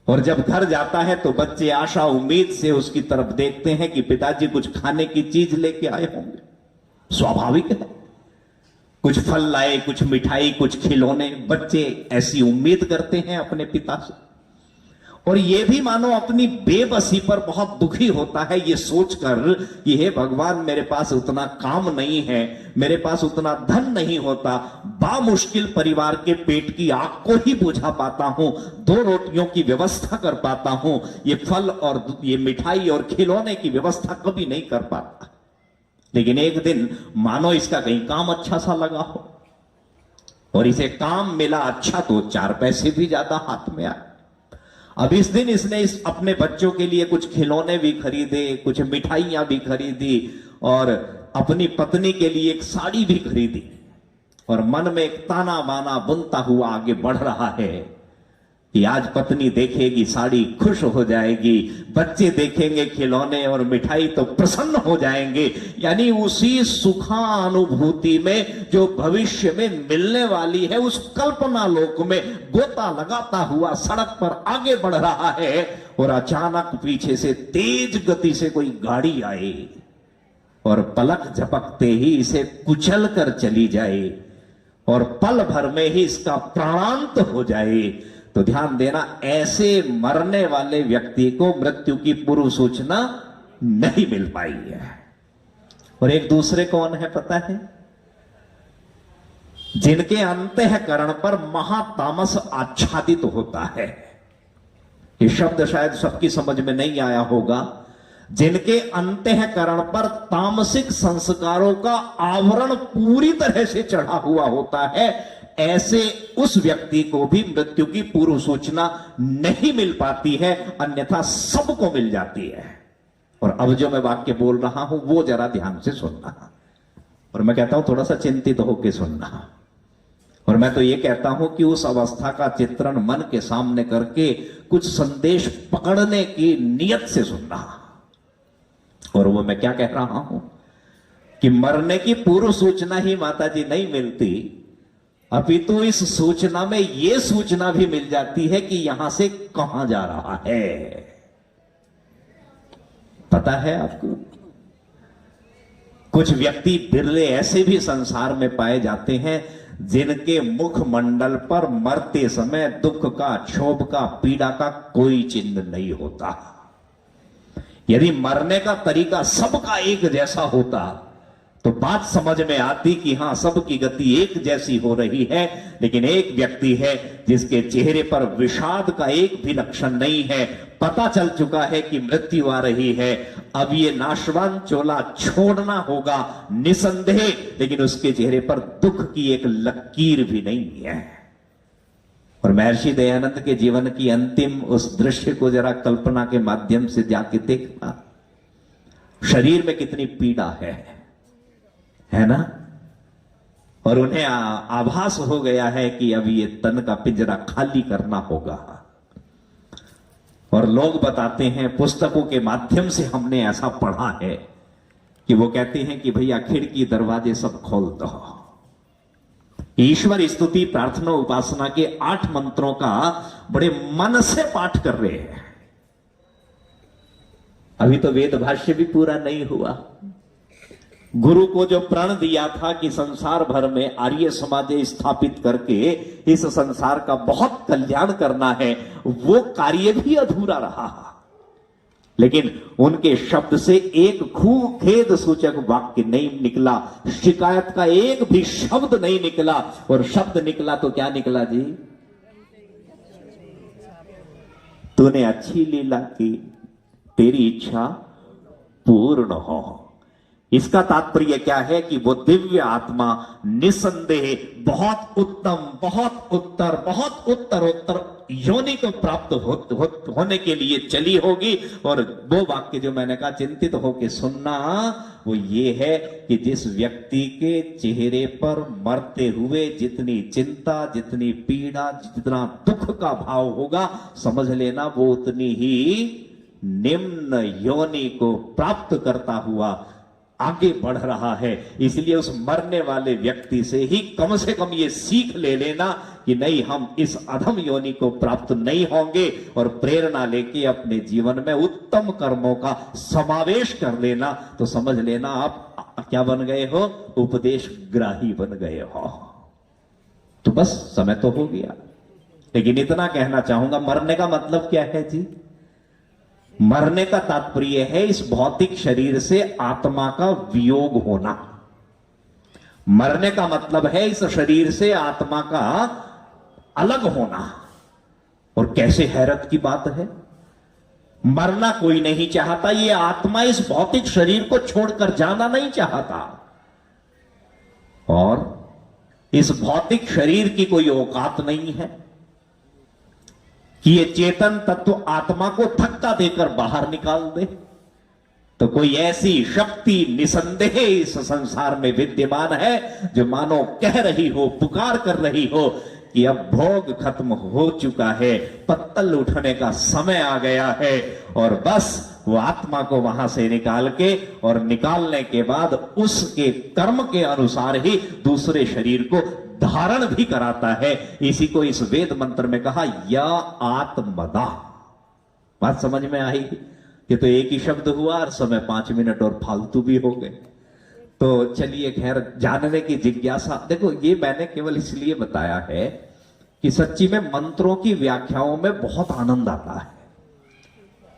और जब घर जाता है तो बच्चे आशा उम्मीद से उसकी तरफ देखते हैं कि पिताजी कुछ खाने की चीज लेके आए होंगे। स्वाभाविक है, कुछ फल लाए, कुछ मिठाई, कुछ खिलौने, बच्चे ऐसी उम्मीद करते हैं अपने पिता से। और ये भी मानो अपनी बेबसी पर बहुत दुखी होता है, ये सोचकर कि हे भगवान, मेरे पास उतना काम नहीं है, मेरे पास उतना धन नहीं होता, बामुश्किल परिवार के पेट की आग को ही बुझा पाता हूं, 2 रोटियों की व्यवस्था कर पाता हूं, ये फल और ये मिठाई और खिलौने की व्यवस्था कभी नहीं कर पाता। लेकिन एक दिन मानो इसका कहीं काम अच्छा सा लगा हो और इसे काम मिला अच्छा, तो 4 पैसे भी ज्यादा हाथ में आए। अब इस दिन इसने अपने बच्चों के लिए कुछ खिलौने भी खरीदे, कुछ मिठाइयां भी खरीदी और अपनी पत्नी के लिए एक साड़ी भी खरीदी, और मन में एक ताना बाना बुनता हुआ आगे बढ़ रहा है कि आज पत्नी देखेगी साड़ी, खुश हो जाएगी, बच्चे देखेंगे खिलौने और मिठाई तो प्रसन्न हो जाएंगे। यानी उसी सुखानुभूति में जो भविष्य में मिलने वाली है, उस कल्पना लोक में गोता लगाता हुआ सड़क पर आगे बढ़ रहा है, और अचानक पीछे से तेज गति से कोई गाड़ी आए और पलक झपकते ही इसे कुचल कर चली जाए और पल भर में ही इसका प्राणांत हो जाए। तो ध्यान देना, ऐसे मरने वाले व्यक्ति को मृत्यु की पूर्व सूचना नहीं मिल पाई है। और एक दूसरे कौन है पता है? जिनके अंतःकरण पर महातामस आच्छादित होता है। ये शब्द शायद सबकी समझ में नहीं आया होगा। जिनके अंतःकरण पर तामसिक संस्कारों का आवरण पूरी तरह से चढ़ा हुआ होता है, ऐसे उस व्यक्ति को भी मृत्यु की पूर्व सूचना नहीं मिल पाती है, अन्यथा सबको मिल जाती है। और अब जो मैं वाक्य बोल रहा हूं वो जरा ध्यान से सुनना, और मैं कहता हूं थोड़ा सा चिंतित होकर सुनना। और मैं तो ये कहता हूं कि उस अवस्था का चित्रण मन के सामने करके कुछ संदेश पकड़ने की नियत से सुनना। और वो मैं क्या कह रहा हूं कि मरने की पूर्व सूचना ही माताजी नहीं मिलती, अपितु इस सूचना में यह सूचना भी मिल जाती है कि यहां से कहां जा रहा है। पता है आपको, कुछ व्यक्ति बिरले ऐसे भी संसार में पाए जाते हैं जिनके मुखमंडल पर मरते समय दुख का, क्षोभ का, पीड़ा का कोई चिन्ह नहीं होता। यदि मरने का तरीका सबका एक जैसा होता तो बात समझ में आती कि हां, सबकी गति एक जैसी हो रही है। लेकिन एक व्यक्ति है जिसके चेहरे पर विषाद का एक भी लक्षण नहीं है, पता चल चुका है कि मृत्यु आ रही है, अब ये नाशवान चोला छोड़ना होगा निसंदेह, लेकिन उसके चेहरे पर दुख की एक लकीर भी नहीं है। और महर्षि दयानंद के जीवन की अंतिम उस दृश्य को जरा कल्पना के माध्यम से जाके देखना। शरीर में कितनी पीड़ा है ना? और उन्हें आभास हो गया है कि अब ये तन का पिंजरा खाली करना होगा। और लोग बताते हैं, पुस्तकों के माध्यम से हमने ऐसा पढ़ा है कि वो कहते हैं कि भैया खिड़की दरवाजे सब खोल दो। ईश्वर स्तुति, प्रार्थना, उपासना के 8 मंत्रों का बड़े मन से पाठ कर रहे हैं। अभी तो वेद भाष्य भी पूरा नहीं हुआ। गुरु को जो प्रण दिया था कि संसार भर में आर्य समाज स्थापित करके इस संसार का बहुत कल्याण करना है, वो कार्य भी अधूरा रहा। लेकिन उनके शब्द से एक खेद सूचक वाक्य नहीं निकला, शिकायत का एक भी शब्द नहीं निकला। और शब्द निकला तो क्या निकला जी? तूने अच्छी लीला की, तेरी इच्छा पूर्ण हो। इसका तात्पर्य क्या है कि वो दिव्य आत्मा निसंदेह बहुत उत्तम, बहुत उत्तरोत्तर योनि को प्राप्त होने के लिए चली होगी। और वो वाक्य जो मैंने कहा चिंतित होकर सुनना, वो ये है कि जिस व्यक्ति के चेहरे पर मरते हुए जितनी चिंता, जितनी पीड़ा, जितना दुख का भाव होगा, समझ लेना वो उतनी ही निम्न योनि को प्राप्त करता हुआ आगे बढ़ रहा है। इसलिए उस मरने वाले व्यक्ति से ही कम से कम ये सीख ले लेना कि नहीं, हम इस अधम योनि को प्राप्त नहीं होंगे, और प्रेरणा लेके अपने जीवन में उत्तम कर्मों का समावेश कर लेना। तो समझ लेना आप क्या बन गए हो? उपदेश ग्राही बन गए हो। तो बस समय तो हो गया, लेकिन इतना कहना चाहूंगा, मरने का मतलब क्या है जी? मरने का तात्पर्य है इस भौतिक शरीर से आत्मा का वियोग होना। मरने का मतलब है इस शरीर से आत्मा का अलग होना। और कैसे हैरत की बात है, मरना कोई नहीं चाहता, ये आत्मा इस भौतिक शरीर को छोड़कर जाना नहीं चाहता। और इस भौतिक शरीर की कोई औकात नहीं है कि ये चेतन तत्व आत्मा को धक्का देकर बाहर निकाल दे। तो कोई ऐसी शक्ति निसंदेह इस संसार में विद्यमान है जो मानो कह रही हो, पुकार कर रही हो कि अब भोग खत्म हो चुका है, पत्तल उठने का समय आ गया है, और बस वो आत्मा को वहां से निकाल के, और निकालने के बाद उसके कर्म के अनुसार ही दूसरे शरीर को धारण भी कराता है। इसी को इस वेद मंत्र में कहा या आत्मदा। बात समझ में आई? ये तो एक ही शब्द हुआ और समय 5 मिनट और फालतू भी हो गए। तो चलिए, खैर, जानने की जिज्ञासा, देखो ये मैंने केवल इसलिए बताया है कि सच्ची में मंत्रों की व्याख्याओं में बहुत आनंद आता है,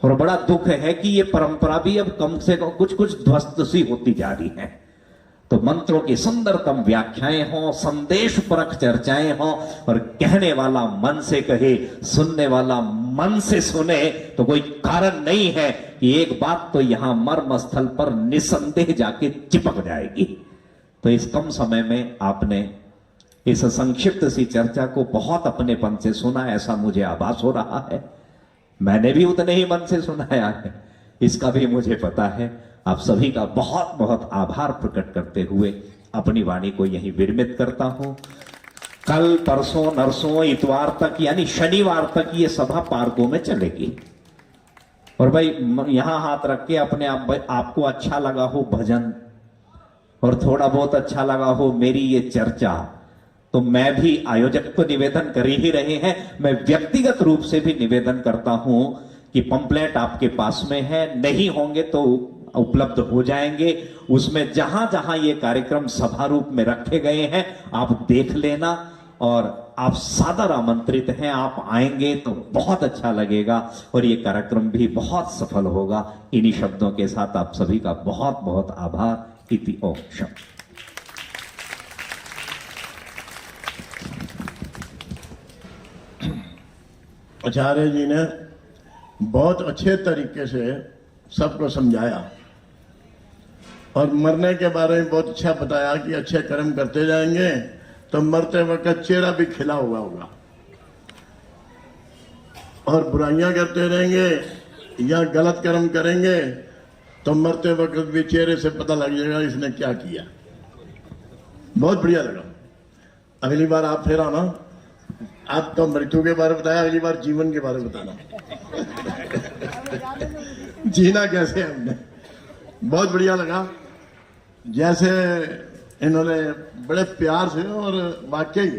और बड़ा दुख है कि ये परंपरा भी अब कम से कम कुछ कुछ ध्वस्त सी होती जा रही है। तो मंत्रों की सुंदरतम व्याख्याएं हों, संदेश परख चर्चाएं हों, और कहने वाला मन से कहे, सुनने वाला मन से सुने, तो कोई कारण नहीं है कि एक बात तो यहां मर्म स्थल पर निसंदेह जाके चिपक जाएगी। तो इस कम समय में आपने इस संक्षिप्त सी चर्चा को बहुत अपनेपन से सुना, ऐसा मुझे आभास हो रहा है। मैंने भी उतने ही मन से सुनाया है, इसका भी मुझे पता है। आप सभी का बहुत बहुत आभार प्रकट करते हुए अपनी वाणी को यहीं विरमित करता हूं। कल, परसों, नरसों, इतवार तक यानी शनिवार तक ये सभा पार्कों में चलेगी। और भाई यहां हाथ रख के अपने आपको अच्छा लगा हो भजन, और थोड़ा बहुत अच्छा लगा हो मेरी ये चर्चा, तो मैं भी, आयोजक तो निवेदन कर ही रहे हैं, मैं व्यक्तिगत रूप से भी निवेदन करता हूं कि पंपलेट आपके पास में है, नहीं होंगे तो उपलब्ध हो जाएंगे। उसमें जहां जहां ये कार्यक्रम सभा रूप में रखे गए हैं आप देख लेना, और आप सादर आमंत्रित हैं। आप आएंगे तो बहुत अच्छा लगेगा और ये कार्यक्रम भी बहुत सफल होगा। इन्हीं शब्दों के साथ आप सभी का बहुत बहुत आभार। इति ओम शब्द। आचार्य जी ने बहुत अच्छे तरीके से सबको समझाया, और मरने के बारे में बहुत अच्छा बताया कि अच्छे कर्म करते जाएंगे तो मरते वक्त चेहरा भी खिला हुआ होगा, और बुराइयां करते रहेंगे या गलत कर्म करेंगे तो मरते वक्त भी चेहरे से पता लग जाएगा इसने क्या किया। बहुत बढ़िया लगा। अगली बार आप फिर आना। आप तो मृत्यु के बारे में बताया, अगली बार जीवन के बारे में बताना। जीना कैसे हमने, बहुत बढ़िया लगा। जैसे इन्होंने बड़े प्यार से, और वाकई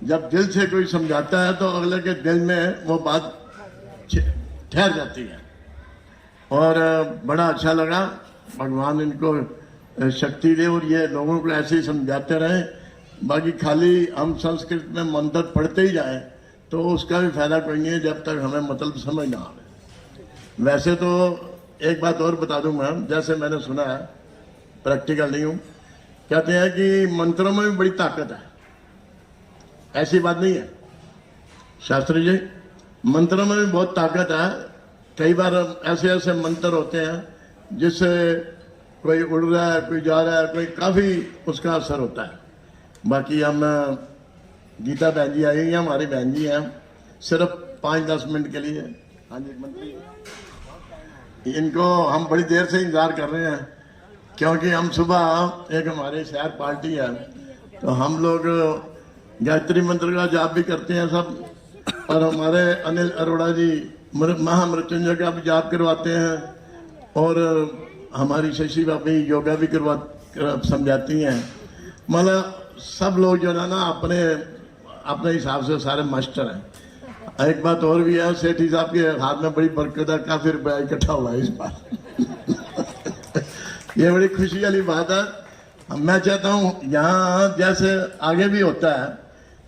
जब दिल से कोई समझाता है तो अगले के दिल में वो बात ठहर जाती है, और बड़ा अच्छा लगा। भगवान इनको शक्ति दे और ये लोगों को ऐसे ही समझाते रहें। बाकी खाली हम संस्कृत में मंत्र पढ़ते ही जाएं तो उसका भी फायदा कोई नहीं है जब तक हमें मतलब समझ ना आए। वैसे तो एक बात और बता दूं मैं, जैसे मैंने सुना है, प्रैक्टिकल नहीं हूं, कहते हैं कि मंत्रों में भी बड़ी ताकत है। ऐसी बात नहीं है शास्त्री जी, मंत्रों में भी बहुत ताकत है। कई बार ऐसे ऐसे मंत्र होते हैं जिससे कोई उड़ रहा है, कोई जा रहा है, कोई काफी उसका असर होता है। बाकी हम गीता बहन जी आई हैं, हमारी बहन जी हैं, सिर्फ 5-10 मिनट के लिए। हाँ जी मंत्री, इनको हम बड़ी देर से इंतजार कर रहे हैं, क्योंकि हम सुबह एक हमारे शहर पार्टी है तो हम लोग गायत्री मंत्र का जाप भी करते हैं सब, और हमारे अनिल अरोड़ा जी महामृत्युंजय का भी जाप करवाते हैं, और हमारी शशि भाभी योगा भी समझाती हैं। मतलब सब लोग जो है ना अपने अपने हिसाब से सारे मास्टर हैं। एक बात और भी है, सेठी साहब के हाथ में बड़ी बरकत है, काफी रुपया इकट्ठा हुआ है इस बार। ये बड़ी खुशी वाली बात है। मैं चाहता हूँ यहाँ जैसे आगे भी होता है,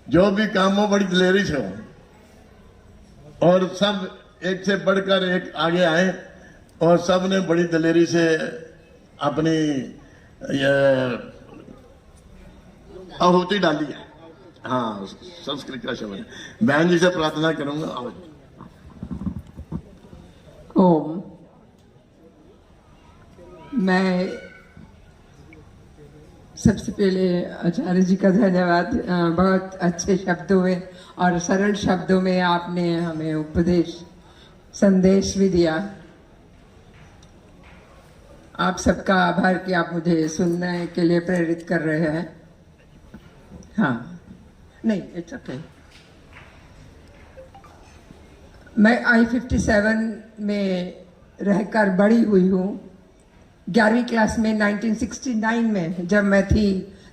जो भी काम हो बड़ी दिलेरी से हो, और सब एक से बढ़कर एक आगे आए और सब ने बड़ी दलेरी से अपनी ये आहुति डाली है। हाँ, संस्कृत का शब्द है। बहन जी से प्रार्थना करूंगा। आओ। ओम। मैं सबसे पहले आचार्य जी का धन्यवाद। बहुत अच्छे शब्दों में और सरल शब्दों में आपने हमें उपदेश संदेश भी दिया। आप सबका आभार कि आप मुझे सुनने के लिए प्रेरित कर रहे हैं। हाँ, नहीं, इट्स ओके। मैं I-57 में रहकर बड़ी हुई हूँ। 11वीं क्लास में 1969 में जब मैं थी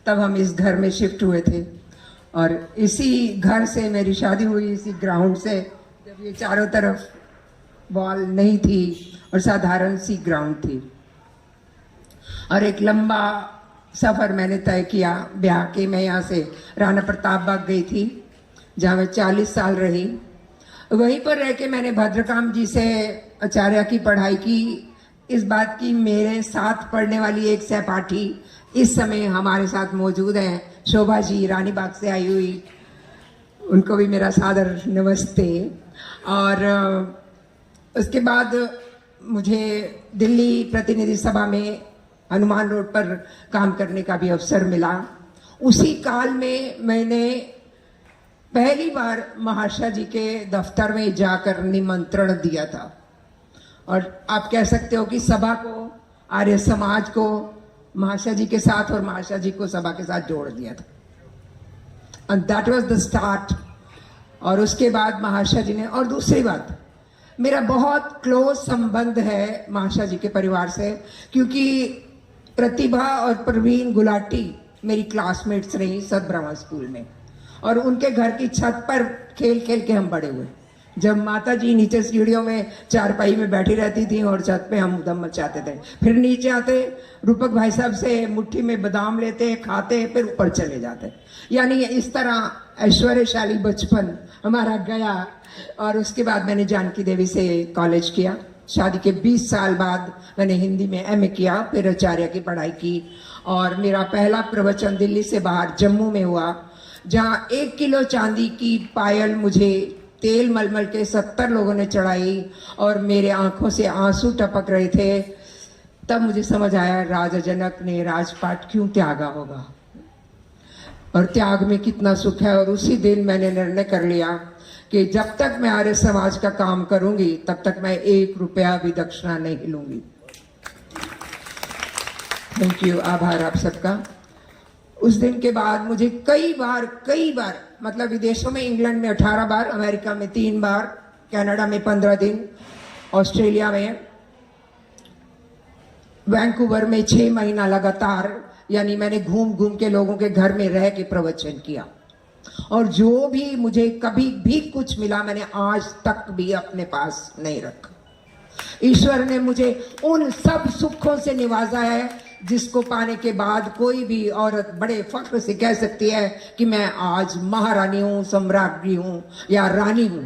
तब हम इस घर में शिफ्ट हुए थे और इसी घर से मेरी शादी हुई, इसी ग्राउंड से, जब ये चारों तरफ वॉल नहीं थी और साधारण सी ग्राउंड थी। और एक लंबा सफ़र मैंने तय किया ब्याह के। मैं यहाँ से राणा प्रताप बाग गई थी जहाँ मैं 40 साल रही। वहीं पर रह के मैंने भद्रकाम जी से आचार्य की पढ़ाई की। इस बात की मेरे साथ पढ़ने वाली एक सहपाठी इस समय हमारे साथ मौजूद हैं, शोभा जी, रानी बाग से आई हुई, उनको भी मेरा सादर नमस्ते। और उसके बाद मुझे दिल्ली प्रतिनिधि सभा में हनुमान रोड पर काम करने का भी अवसर मिला। उसी काल में मैंने पहली बार महाशय जी के दफ्तर में जाकर निमंत्रण दिया था और आप कह सकते हो कि सभा को, आर्य समाज को महाशय जी के साथ और महाशय जी को सभा के साथ जोड़ दिया था। And that was the start. और उसके बाद महाशय जी ने, और दूसरी बात, मेरा बहुत क्लोज संबंध है महाशय जी के परिवार से, क्योंकि प्रतिभा और प्रवीण गुलाटी मेरी क्लासमेट्स रही सतब्रह्मा स्कूल में और उनके घर की छत पर खेल खेल के हम बड़े हुए। जब माता जी नीचे सीढ़ियों में चारपाई में बैठी रहती थी और छत पे हम उधम मचाते थे, फिर नीचे आते, रूपक भाई साहब से मुट्ठी में बादाम लेते, खाते, फिर ऊपर चले जाते। यानी इस तरह ऐश्वर्यशाली बचपन हमारा गया। और उसके बाद मैंने जानकी देवी से कॉलेज किया। शादी के 20 साल बाद मैंने हिंदी में MA किया, फिर आचार्य की पढ़ाई की और मेरा पहला प्रवचन दिल्ली से बाहर जम्मू में हुआ, जहाँ 1 किलो चांदी की पायल मुझे तेल मलमल के 70 लोगों ने चढ़ाई और मेरे आंखों से आंसू टपक रहे थे। तब मुझे समझ आया राजा जनक ने राजपाट क्यों त्यागा होगा और त्याग में कितना सुख है। और उसी दिन मैंने निर्णय कर लिया कि जब तक मैं आर्य समाज का काम करूंगी तब तक मैं 1 रुपया भी दक्षिणा नहीं लूंगी। थैंक यू, आभार आप सबका। उस दिन के बाद मुझे कई बार मतलब विदेशों में, इंग्लैंड में 18 बार, अमेरिका में 3 बार, कनाडा में 15 दिन, ऑस्ट्रेलिया में, वैंकूवर में 6 महीना लगातार, यानी मैंने घूम घूम के लोगों के घर में रह के प्रवचन किया। और जो भी मुझे कभी भी कुछ मिला मैंने आज तक भी अपने पास नहीं रखा। ईश्वर ने मुझे उन सब सुखों से नवाजा है जिसको पाने के बाद कोई भी औरत बड़े फख्र से कह सकती है कि मैं आज महारानी हूँ, सम्राज्ञी हूँ या रानी हूँ।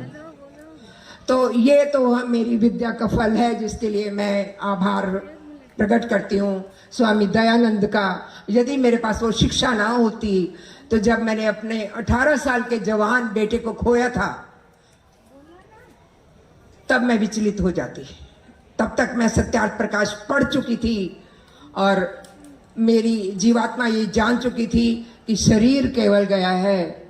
तो ये तो मेरी विद्या का फल है जिसके लिए मैं आभार प्रकट करती हूँ स्वामी दयानंद का। यदि मेरे पास वो शिक्षा ना होती तो जब मैंने अपने 18 साल के जवान बेटे को खोया था तब मैं विचलित हो जाती। तब तक मैं सत्यार्थ प्रकाश पढ़ चुकी थी और मेरी जीवात्मा ये जान चुकी थी कि शरीर केवल गया है,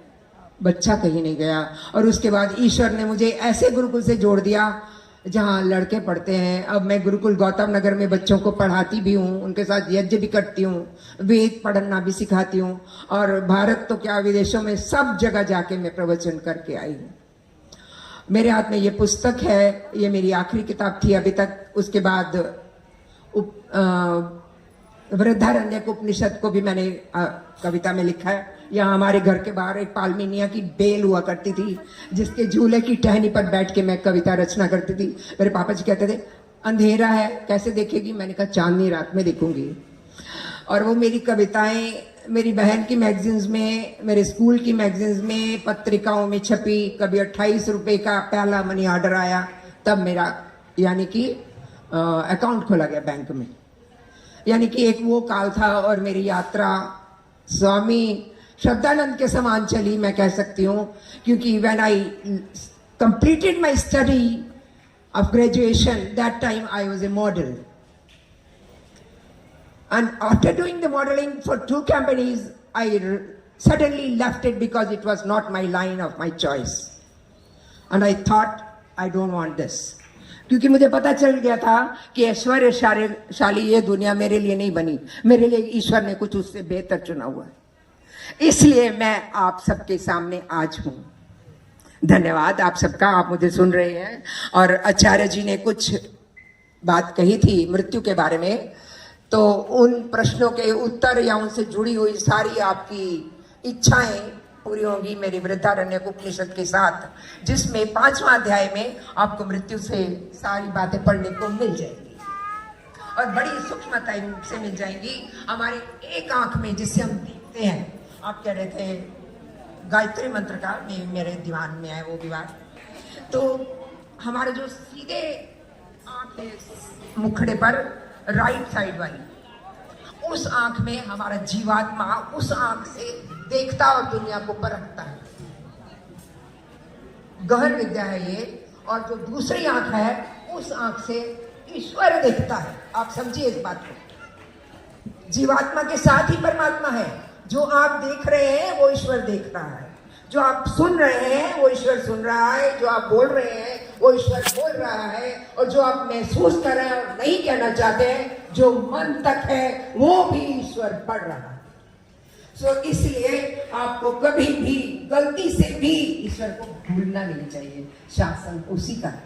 बच्चा कहीं नहीं गया। और उसके बाद ईश्वर ने मुझे ऐसे गुरुकुल से जोड़ दिया जहाँ लड़के पढ़ते हैं। अब मैं गुरुकुल गौतम नगर में बच्चों को पढ़ाती भी हूँ, उनके साथ यज्ञ भी करती हूँ, वेद पढ़ना भी सिखाती हूँ और भारत तो क्या विदेशों में सब जगह जाके मैं प्रवचन करके आई हूँ। मेरे हाथ में ये पुस्तक है, ये मेरी आखिरी किताब थी अभी तक। उसके बाद वृद्धारण्यक उपनिषद को भी मैंने कविता में लिखा है। यहाँ हमारे घर के बाहर एक पालमिनिया की बेल हुआ करती थी जिसके झूले की टहनी पर बैठ के मैं कविता रचना करती थी। मेरे पापा जी कहते थे अंधेरा है कैसे देखेगी, मैंने कहा चांदनी रात में देखूंगी। और वो मेरी कविताएं मेरी बहन की मैगजीन्स में, मेरे स्कूल की मैगजीन्स में, पत्रिकाओं में छपी। कभी 28 रुपए का पहला मनी ऑर्डर आया, तब मेरा यानी कि अकाउंट खोला गया बैंक में। यानी कि एक वो काल था और मेरी यात्रा स्वामी श्रद्धानंद के समान चली, मैं कह सकती हूँ। क्योंकि when I completed my study of graduation, that time I was a model. And after doing the modeling for 2 companies, I suddenly left it because it was not my line of my choice. And I thought, I don't want this. क्योंकि मुझे पता चल गया था कि ऐश्वर्यशाली ये दुनिया मेरे लिए नहीं बनी, मेरे लिए ईश्वर ने कुछ उससे बेहतर चुना हुआ है। इसलिए मैं आप सबके सामने आज हूँ। धन्यवाद आप सबका, आप मुझे सुन रहे हैं। और आचार्य जी ने कुछ बात कही थी मृत्यु के बारे में, तो उन प्रश्नों के उत्तर या उनसे जुड़ी हुई सारी आपकी इच्छाएं पूरी होंगी मेरी वृद्धारण्यक उपनिषद के साथ, जिसमें 5वां अध्याय में आपको मृत्यु से सारी बातें पढ़ने को मिल जाएंगी और बड़ी सूक्ष्मता से मिल जाएंगी। हमारी एक आंख में जिससे हम देखते हैं, आप कह रहे थे गायत्री मंत्र का मेरे दिमाग में है वो भी बात। तो हमारे जो सीधे आंख है मुखड़े पर राइट साइड वाली, उस आंख में हमारा जीवात्मा उस आंख से देखता और दुनिया को परखता है। गहन विद्या है ये। और जो दूसरी आंख है, उस आंख से ईश्वर देखता है। आप समझिए इस बात को। जीवात्मा के साथ ही परमात्मा है। जो आप देख रहे हैं वो ईश्वर देख रहा है, जो आप सुन रहे हैं वो ईश्वर सुन रहा है, जो आप बोल रहे हैं वो ईश्वर बोल रहा है, और जो आप महसूस कर रहे हैं और नहीं कहना चाहते हैं, जो मन तक है, वो भी ईश्वर पढ़ रहा है। सो इसलिए आपको कभी भी गलती से भी ईश्वर को भूलना नहीं चाहिए। शासन उसी का है।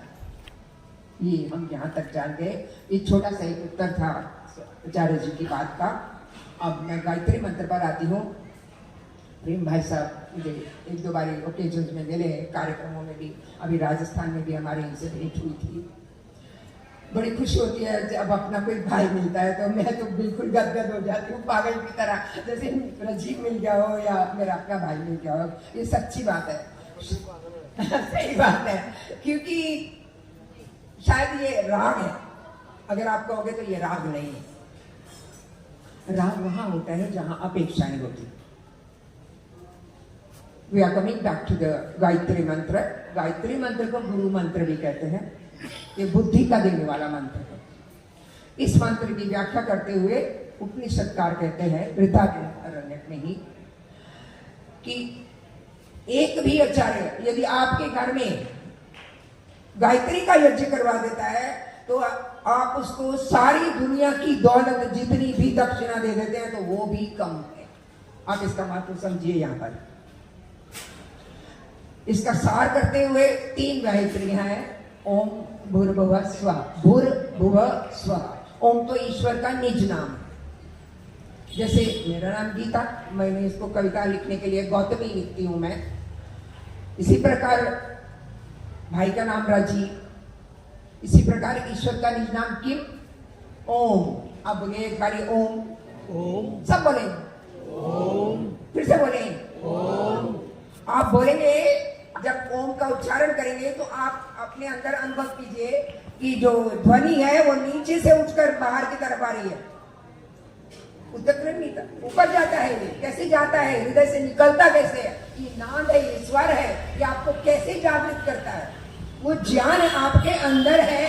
ये हम यहाँ तक जान गए। ये छोटा सा एक उत्तर था आचार्य जी की बात का। अब मैं गायत्री मंत्र पर आती हूँ। प्रेम भाई साहब मुझे 1-2 बार ओकेजन में मिले, कार्यक्रमों में भी, अभी राजस्थान में भी हमारे इनसे भेंट हुई थी। बड़ी खुशी होती है जब अपना कोई भाई मिलता है, तो मैं तो बिल्कुल गदगद हो जाती हूँ पागल की तरह, जैसे राजीव मिल गया हो या मेरा अपना भाई मिल गया हो। ये सच्ची बात है सही बात है, क्योंकि शायद ये राग है। अगर आप कहोगे तो ये राग नहीं है। राग वहां होता है जहां अपेक्षाएं होती। We are coming back to the Gayatri मंत्र। गायत्री मंत्र को गुरु मंत्र भी कहते हैं। ये बुद्धि का देने वाला मंत्र है। इस मंत्र की व्याख्या करते हुए उपनिषदकार कहते हैं बृहदारण्यक में ही कि एक भी आचार्य यदि आपके घर में गायत्री का यज्ञ करवा देता है, तो आप उसको सारी दुनिया की दौलत जितनी भी दक्षिणा दे देते हैं, तो वो भी कम है। आप इसका महत्व समझिए। यहाँ पर इसका सार करते हुए 3 गायत्रियां हैं। ओम भूर्भुवः स्वः। भूर्भुवः स्वः। ओम तो ईश्वर का निज नाम है। जैसे मेरा नाम गीता, मैंने इसको कविता लिखने के लिए गौतमी लिखती हूं मैं। इसी प्रकार भाई का नाम राजीव। इसी प्रकार ईश्वर का निज नाम किम, ओम। अब बोलिए एक बारी ओम। ओम सब बोले ओम। फिर से बोले ओम। आप बोलेंगे, जब ओम का उच्चारण करेंगे तो आप अपने अंदर अनुभव कीजिए कि जो ध्वनि है वो नीचे से उठकर बाहर की तरफ आ रही है। ऊपर जाता है। ये कैसे जाता है? हृदय से निकलता कैसे है? ये नाद है, ये स्वर है, ये आपको कैसे जागृत करता है? वो ज्ञान आपके अंदर है।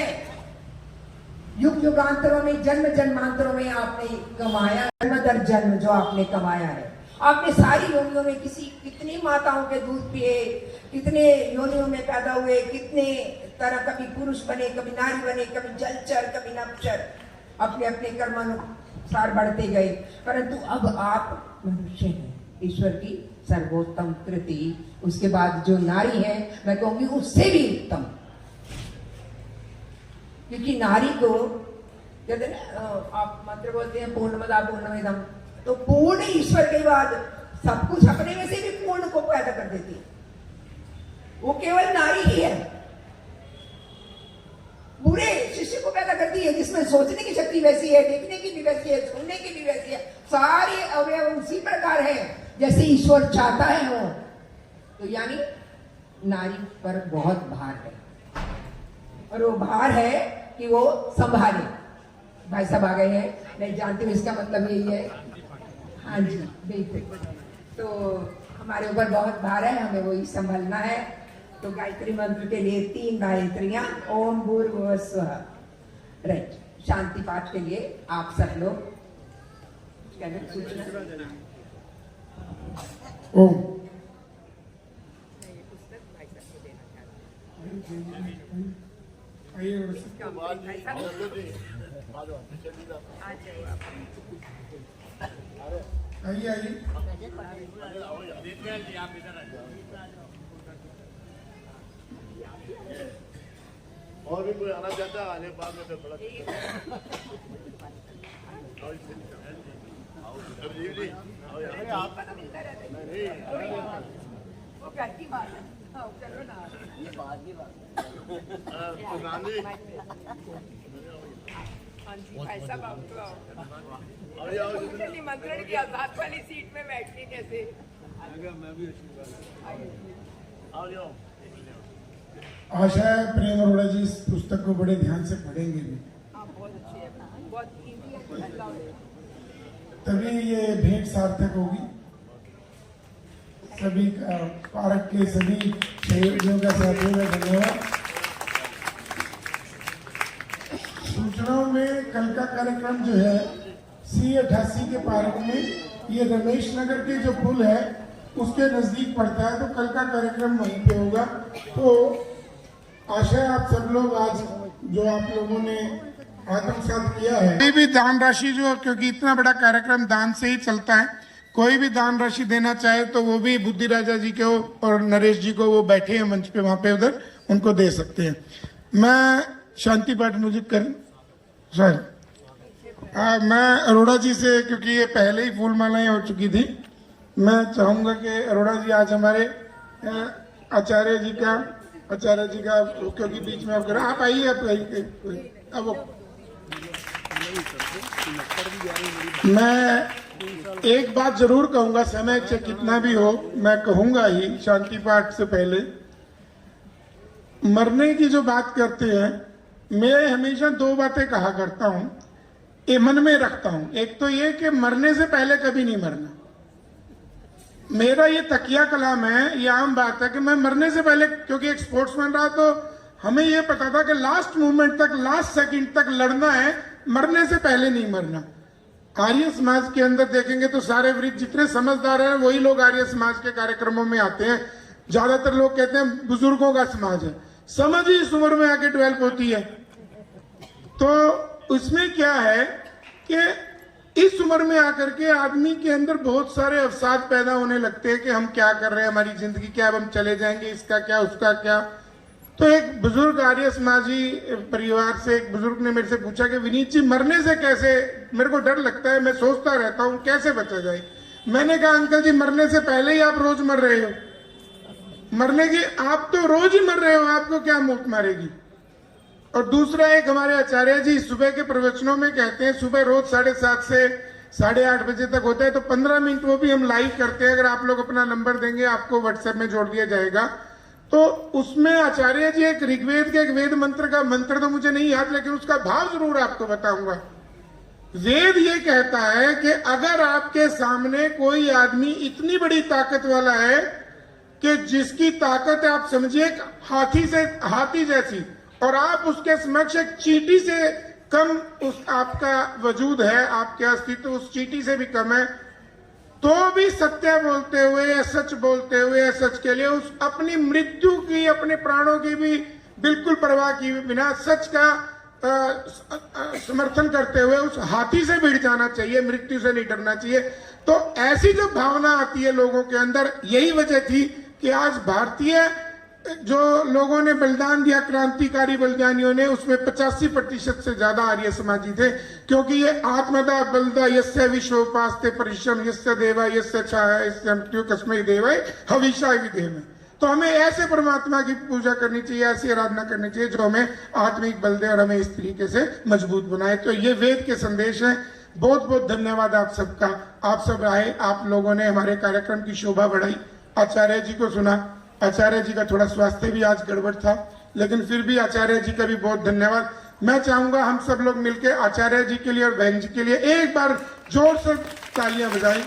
युग युगांतरों में, जन्म जन्मांतरों में आपने कमाया, जन्म दर जन्म जो आपने कमाया है। आपने सारी योनियों में कितनी माताओं के दूध पिए, कितने योनियों में पैदा हुए, कितने तरह, कभी पुरुष बने, कभी नारी बने, कभी जलचर, कभी नभचर, अपने अपने कर्मानुसार बढ़ते गए। परंतु अब आप मनुष्य हैं, ईश्वर की सर्वोत्तम कृति। उसके बाद जो नारी है, मैं कहूंगी उससे भी उत्तम, क्योंकि नारी को कहते ना, आप मंत्र बोलते हैं पूर्णमदा पूर्णमिदम्, तो पूर्ण ईश्वर के बाद सब कुछ अपने में से भी पूर्ण को पैदा कर देती है। वो केवल नारी ही है, पूरे शिष्य को पैदा करती है। है, जिसमें सोचने की शक्ति वैसी है, देखने की भी वैसी है, सुनने की भी वैसी है, सारे अवयव उसी प्रकार है जैसे ईश्वर चाहता है वो। तो यानी नारी पर बहुत भार है, और वो भार है कि वो संभाले। भाई साहब आ गए हैं, नहीं जानती हूँ इसका मतलब यही है। हाँ जी बिल्कुल, तो हमारे ऊपर बहुत भार है, हमें वही संभालना है। तो गायत्री मंत्र के लिए 3 गायत्रियां, ओम भूर्भुवः स्वः। राइट, शांति पाठ के लिए आप सब लोग क्या कहते हैं, सूचना ओम आइए आइए और भी कोई आना चाहता है आने बाद में बड़ा निमंत्रण की आजाद वाली सीट में बैठ के कैसे आशा है प्रेम अरोड़ा जी इस पुस्तक को बड़े ध्यान से पढ़ेंगे भी, बहुत अच्छी है, बहुत ईजी है, तभी ये भेंट सार्थक होगी। सभी का, पार्क के सभी सहयोगियों का सहयोग है, धन्यवाद। सूचनाओं में कल का कार्यक्रम जो है C88 के पार्क में, ये रमेश नगर के जो पुल है उसके नजदीक पड़ता है, तो कल का कार्यक्रम वहीं पे होगा। तो आशा है आप सब लोग आज जो आप लोगों ने आत्मसात किया है, कोई भी दान राशि जो, क्योंकि इतना बड़ा कार्यक्रम दान से ही चलता है, कोई भी दान राशि देना चाहे तो वो भी बुद्धि राजा जी को और नरेश जी को, वो बैठे हैं मंच पे वहां पे, उधर उनको दे सकते हैं। मैं शांति पाठ म्यूजिक कर सर मैं अरोड़ा जी से, क्योंकि ये पहले ही फूल मालाएं हो चुकी थी, मैं चाहूंगा कि अरोड़ा जी आज हमारे आचार्य जी का, क्योंकि बीच में आप आइए, अब मैं एक बात जरूर कहूंगा, समय चाहे कितना भी हो मैं कहूंगा ही शांति पाठ से पहले। मरने की जो बात करते हैं, मैं हमेशा 2 बातें कहा करता हूं, ये मन में रखता हूं। एक तो ये कि मरने से पहले कभी नहीं मरना, मेरा ये तकिया कलाम है, ये आम बात है कि मैं मरने से पहले, क्योंकि एक स्पोर्ट्समैन रहा तो हमें ये पता था कि लास्ट मोमेंट तक, लास्ट सेकंड तक लड़ना है, मरने से पहले नहीं मरना। आर्य समाज के अंदर देखेंगे तो सारे वृद्ध जितने समझदार हैं वही लोग आर्य समाज के कार्यक्रमों में आते हैं। ज्यादातर लोग कहते हैं बुजुर्गों का समाज है, समझ ही इस उम्र में आके डेवलप होती है। तो उसमें क्या है कि इस उम्र में आकर के आदमी के अंदर बहुत सारे अवसाद पैदा होने लगते हैं कि हम क्या कर रहे हैं, हमारी जिंदगी क्या, अब हम चले जाएंगे, इसका क्या, उसका क्या। तो एक बुजुर्ग आर्य समाजी परिवार से एक बुजुर्ग ने मेरे से पूछा कि विनीत जी मरने से कैसे, मेरे को डर लगता है, मैं सोचता रहता हूँ कैसे बचा जाए। मैंने कहा अंकल जी मरने से पहले ही आप रोज मर रहे हो, मरने की, आप तो रोज ही मर रहे हो, आपको क्या मौत मारेगी। और दूसरा, एक हमारे आचार्य जी सुबह के प्रवचनों में कहते हैं, सुबह रोज 7:30 से 8:30 बजे तक होता है, तो 15 मिनट वो भी हम लाइव करते हैं। अगर आप लोग अपना नंबर देंगे आपको व्हाट्सएप में जोड़ दिया जाएगा। तो उसमें आचार्य जी एक ऋग्वेद के एक वेद मंत्र का, मंत्र तो मुझे नहीं याद, लेकिन उसका भाव जरूर आपको बताऊंगा। वेद ये कहता है कि अगर आपके सामने कोई आदमी इतनी बड़ी ताकत वाला है कि जिसकी ताकत आप समझिए हाथी जैसी, और आप उसके समक्ष एक चींटी से कम उस आपका वजूद है, आपके अस्तित्व उस चींटी से भी कम है, तो भी सत्य बोलते हुए या सच बोलते हुए या सच के लिए उस अपनी मृत्यु की, अपने प्राणों की भी बिल्कुल परवाह किए बिना सच का समर्थन करते हुए उस हाथी से भिड़ जाना चाहिए, मृत्यु से नहीं डरना चाहिए। तो ऐसी जो भावना आती है लोगों के अंदर, यही वजह थी कि आज भारतीय जो लोगों ने बलिदान दिया, क्रांतिकारी बलिदानियों ने, उसमें 85% से ज्यादा आर्य समाजी थे, क्योंकि ये आत्मदा बलदा यस्य विश्व उपास्ते परिश्रम यस्य देवा यस्य छाया यस्य मृत्यु कस्मै देवाय हविषा विधेम। तो हमें ऐसे परमात्मा की पूजा करनी चाहिए, ऐसी आराधना करनी चाहिए जो हमें आत्मिक बल दे और हमें इस तरीके से मजबूत बनाए। तो ये वेद के संदेश हैं। बहुत बहुत धन्यवाद आप सबका। आप सब आए, आप लोगों ने हमारे कार्यक्रम की शोभा बढ़ाई। आचार्य जी को सुना। आचार्य जी का थोड़ा स्वास्थ्य भी आज गड़बड़ था, लेकिन फिर भी आचार्य जी का भी बहुत धन्यवाद। मैं चाहूंगा हम सब लोग मिलकर आचार्य जी के लिए और बहन जी के लिए एक बार जोर से तालियां बजाएं।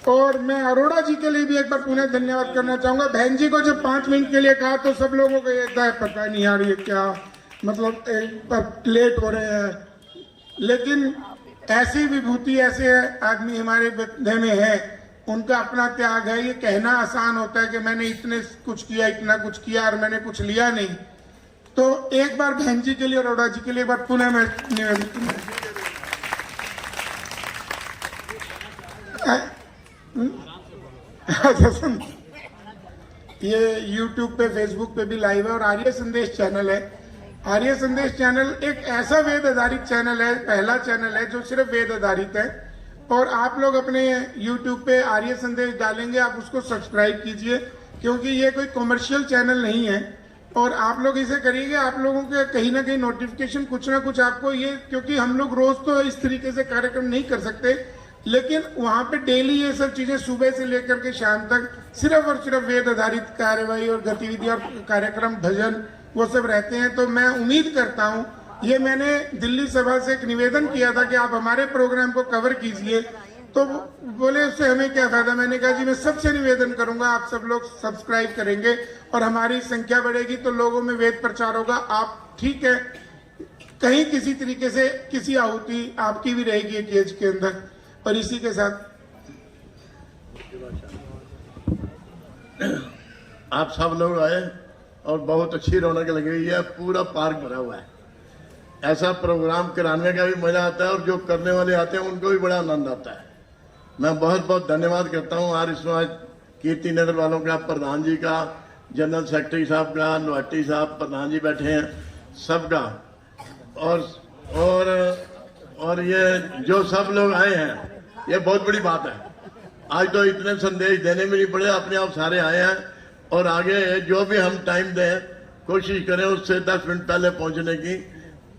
और मैं अरोड़ा जी के लिए भी एक बार पुनः धन्यवाद करना चाहूंगा। बहन जी को जब 5 मिनट के लिए कहा तो सब लोगों को ये था पता नहीं यार ये क्या, मतलब एक बार लेट हो रहे हैं, लेकिन ऐसी विभूति, ऐसे आदमी हमारे बंधे में है, उनका अपना त्याग है। ये कहना आसान होता है कि मैंने इतने कुछ किया, इतना कुछ किया और मैंने कुछ लिया नहीं। तो एक बार बहन जी के लिए, अरोड़ा जी के लिए एक बार पुनः मैं निवेदन ये YouTube पे, Facebook पे भी लाइव है और आर्य संदेश चैनल है। आर्य संदेश चैनल एक ऐसा वेद आधारित चैनल है, पहला चैनल है जो सिर्फ वेद आधारित है। और आप लोग अपने YouTube पे आर्य संदेश डालेंगे, आप उसको सब्सक्राइब कीजिए, क्योंकि ये कोई कमर्शियल चैनल नहीं है। और आप लोग इसे करिएगा, आप लोगों के कहीं ना कहीं नोटिफिकेशन कुछ ना कुछ आपको ये, क्योंकि हम लोग रोज तो इस तरीके से कार्यक्रम नहीं कर सकते, लेकिन वहां पे डेली ये सब चीजें सुबह से लेकर के शाम तक सिर्फ और सिर्फ वेद आधारित कार्यवाही और गतिविधि और कार्यक्रम, भजन, वो सब रहते हैं। तो मैं उम्मीद करता हूं, ये मैंने दिल्ली सभा से एक निवेदन किया था कि आप हमारे प्रोग्राम को कवर कीजिए, तो बोले उससे हमें क्या फायदा। मैंने कहा जी मैं सबसे निवेदन करूंगा, आप सब लोग सब्सक्राइब करेंगे और हमारी संख्या बढ़ेगी तो लोगों में वेद प्रचार होगा। आप ठीक है, कहीं किसी तरीके से किसी आहुति आपकी भी रहेगी एक एज के अंदर। और इसी के साथ आप सब लोग आए और बहुत अच्छी रौनक लगी हुई है, पूरा पार्क भरा हुआ है। ऐसा प्रोग्राम कराने का भी मजा आता है और जो करने वाले आते हैं उनको भी बड़ा आनंद आता है। मैं बहुत बहुत धन्यवाद करता हूँ आर्य समाज कीर्ति नगर वालों का, प्रधान जी का, जनरल सेक्रेटरी साहब का, नोहट्टी साहब प्रधान जी बैठे हैं, सबका। और ये जो सब लोग आए हैं, ये बहुत बड़ी बात है। आज तो इतने संदेश देने में नहीं पड़े, अपने आप सारे आए हैं। और आगे जो भी हम टाइम दें, कोशिश करें उससे 10 मिनट पहले पहुंचने की।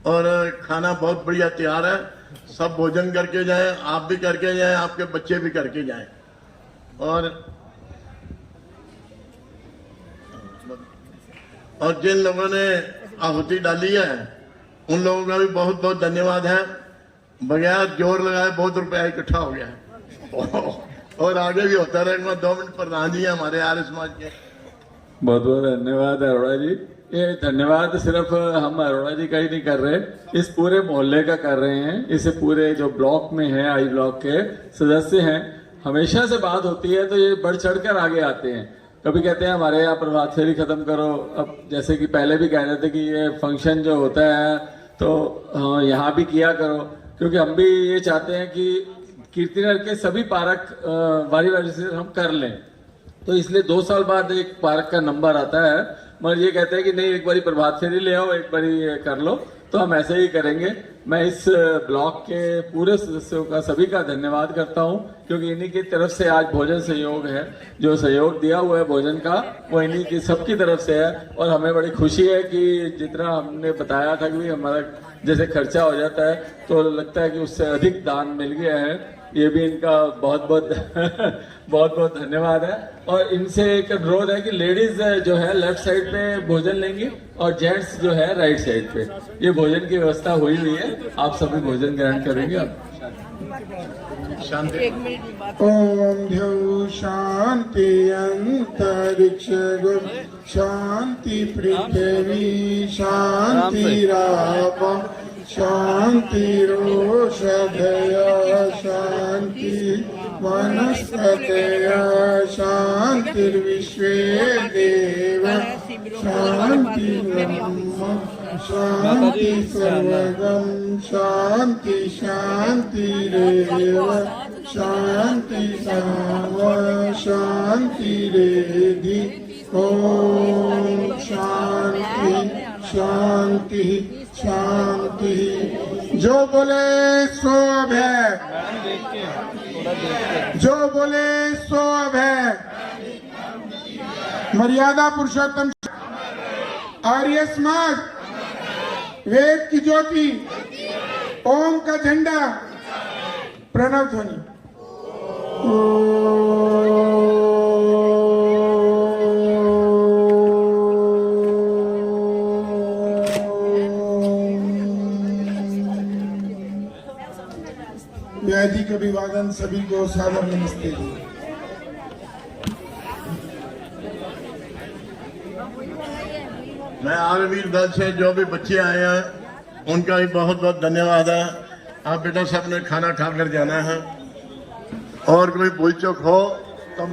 और खाना बहुत बढ़िया तैयार है, सब भोजन करके जाएं, आप भी करके जाएं, आपके बच्चे भी करके जाएं। और जिन लोगों ने आहुति डाली है उन लोगों का भी बहुत बहुत धन्यवाद है। बगैर जोर लगाए बहुत रुपया इकट्ठा हो गया है और आगे भी होता रहेगा। 2 मिनट प्रधान जी हमारे आर्य समाज के। बहुत बहुत धन्यवाद अरोड़ा जी। ये धन्यवाद सिर्फ हम अरोड़ा जी का ही नहीं कर रहे, इस पूरे मोहल्ले का कर रहे हैं। इसे पूरे जो ब्लॉक में है, आई ब्लॉक के सदस्य हैं, हमेशा से बात होती है तो ये बढ़ चढ़कर आगे आते हैं। कभी कहते हैं हमारे यहाँ प्रभात फेरी खत्म करो, अब जैसे कि पहले भी कह रहे थे कि ये फंक्शन जो होता है तो यहाँ भी किया करो, क्योंकि हम भी ये चाहते हैं कि कीर्तिनगर के सभी पार्क बारी बारी से हम कर लें। तो इसलिए 2 साल बाद एक पार्क का नंबर आता है, मगर ये कहते हैं कि नहीं एक बारी प्रभात फेरी ले आओ, एक बारी कर लो। तो हम ऐसे ही करेंगे। मैं इस ब्लॉक के पूरे सदस्यों का, सभी का धन्यवाद करता हूं, क्योंकि इन्हीं की तरफ से आज भोजन सहयोग है, जो सहयोग दिया हुआ है भोजन का, वो इन्हीं की सबकी तरफ से है। और हमें बड़ी खुशी है कि जितना हमने बताया था कि हमारा जैसे खर्चा हो जाता है तो लगता है कि उससे अधिक दान मिल गया है। ये भी इनका बहुत बहुत बहुत बहुत धन्यवाद है। और इनसे एक अनुरोध है कि लेडीज जो है लेफ्ट साइड पे भोजन लेंगी और जेंट्स जो है राइट साइड पे। ये भोजन की व्यवस्था हुई हुई है, आप सभी भोजन ग्रहण करेंगे। अब शांति। ओम द्यौ शांति अंतरिक्ष गुण शांति पृथ्वी शांति राप शांति रोषधय शांति वनस्पतय शांतिर्विश्वे देव शांति ब्रह्म शांति सर्वगम शांति शांतिरेव शांति साम शांतिरेधि। ओम शांति शांति शांति। जो बोले सो अब है। जो बोले सो अब है। मर्यादा पुरुषोत्तम आर्य समाज, वेद की ज्योति, ओम का झंडा, प्रणव ध्वनि। वैदिक अभिवादन सभी को सादर नमस्ते। मैं आर्यवीर दल से जो भी बच्चे आए हैं उनका भी बहुत बहुत धन्यवाद है। आप बेटा सब ने खाना खा कर जाना है और कोई भूल चूक हो तो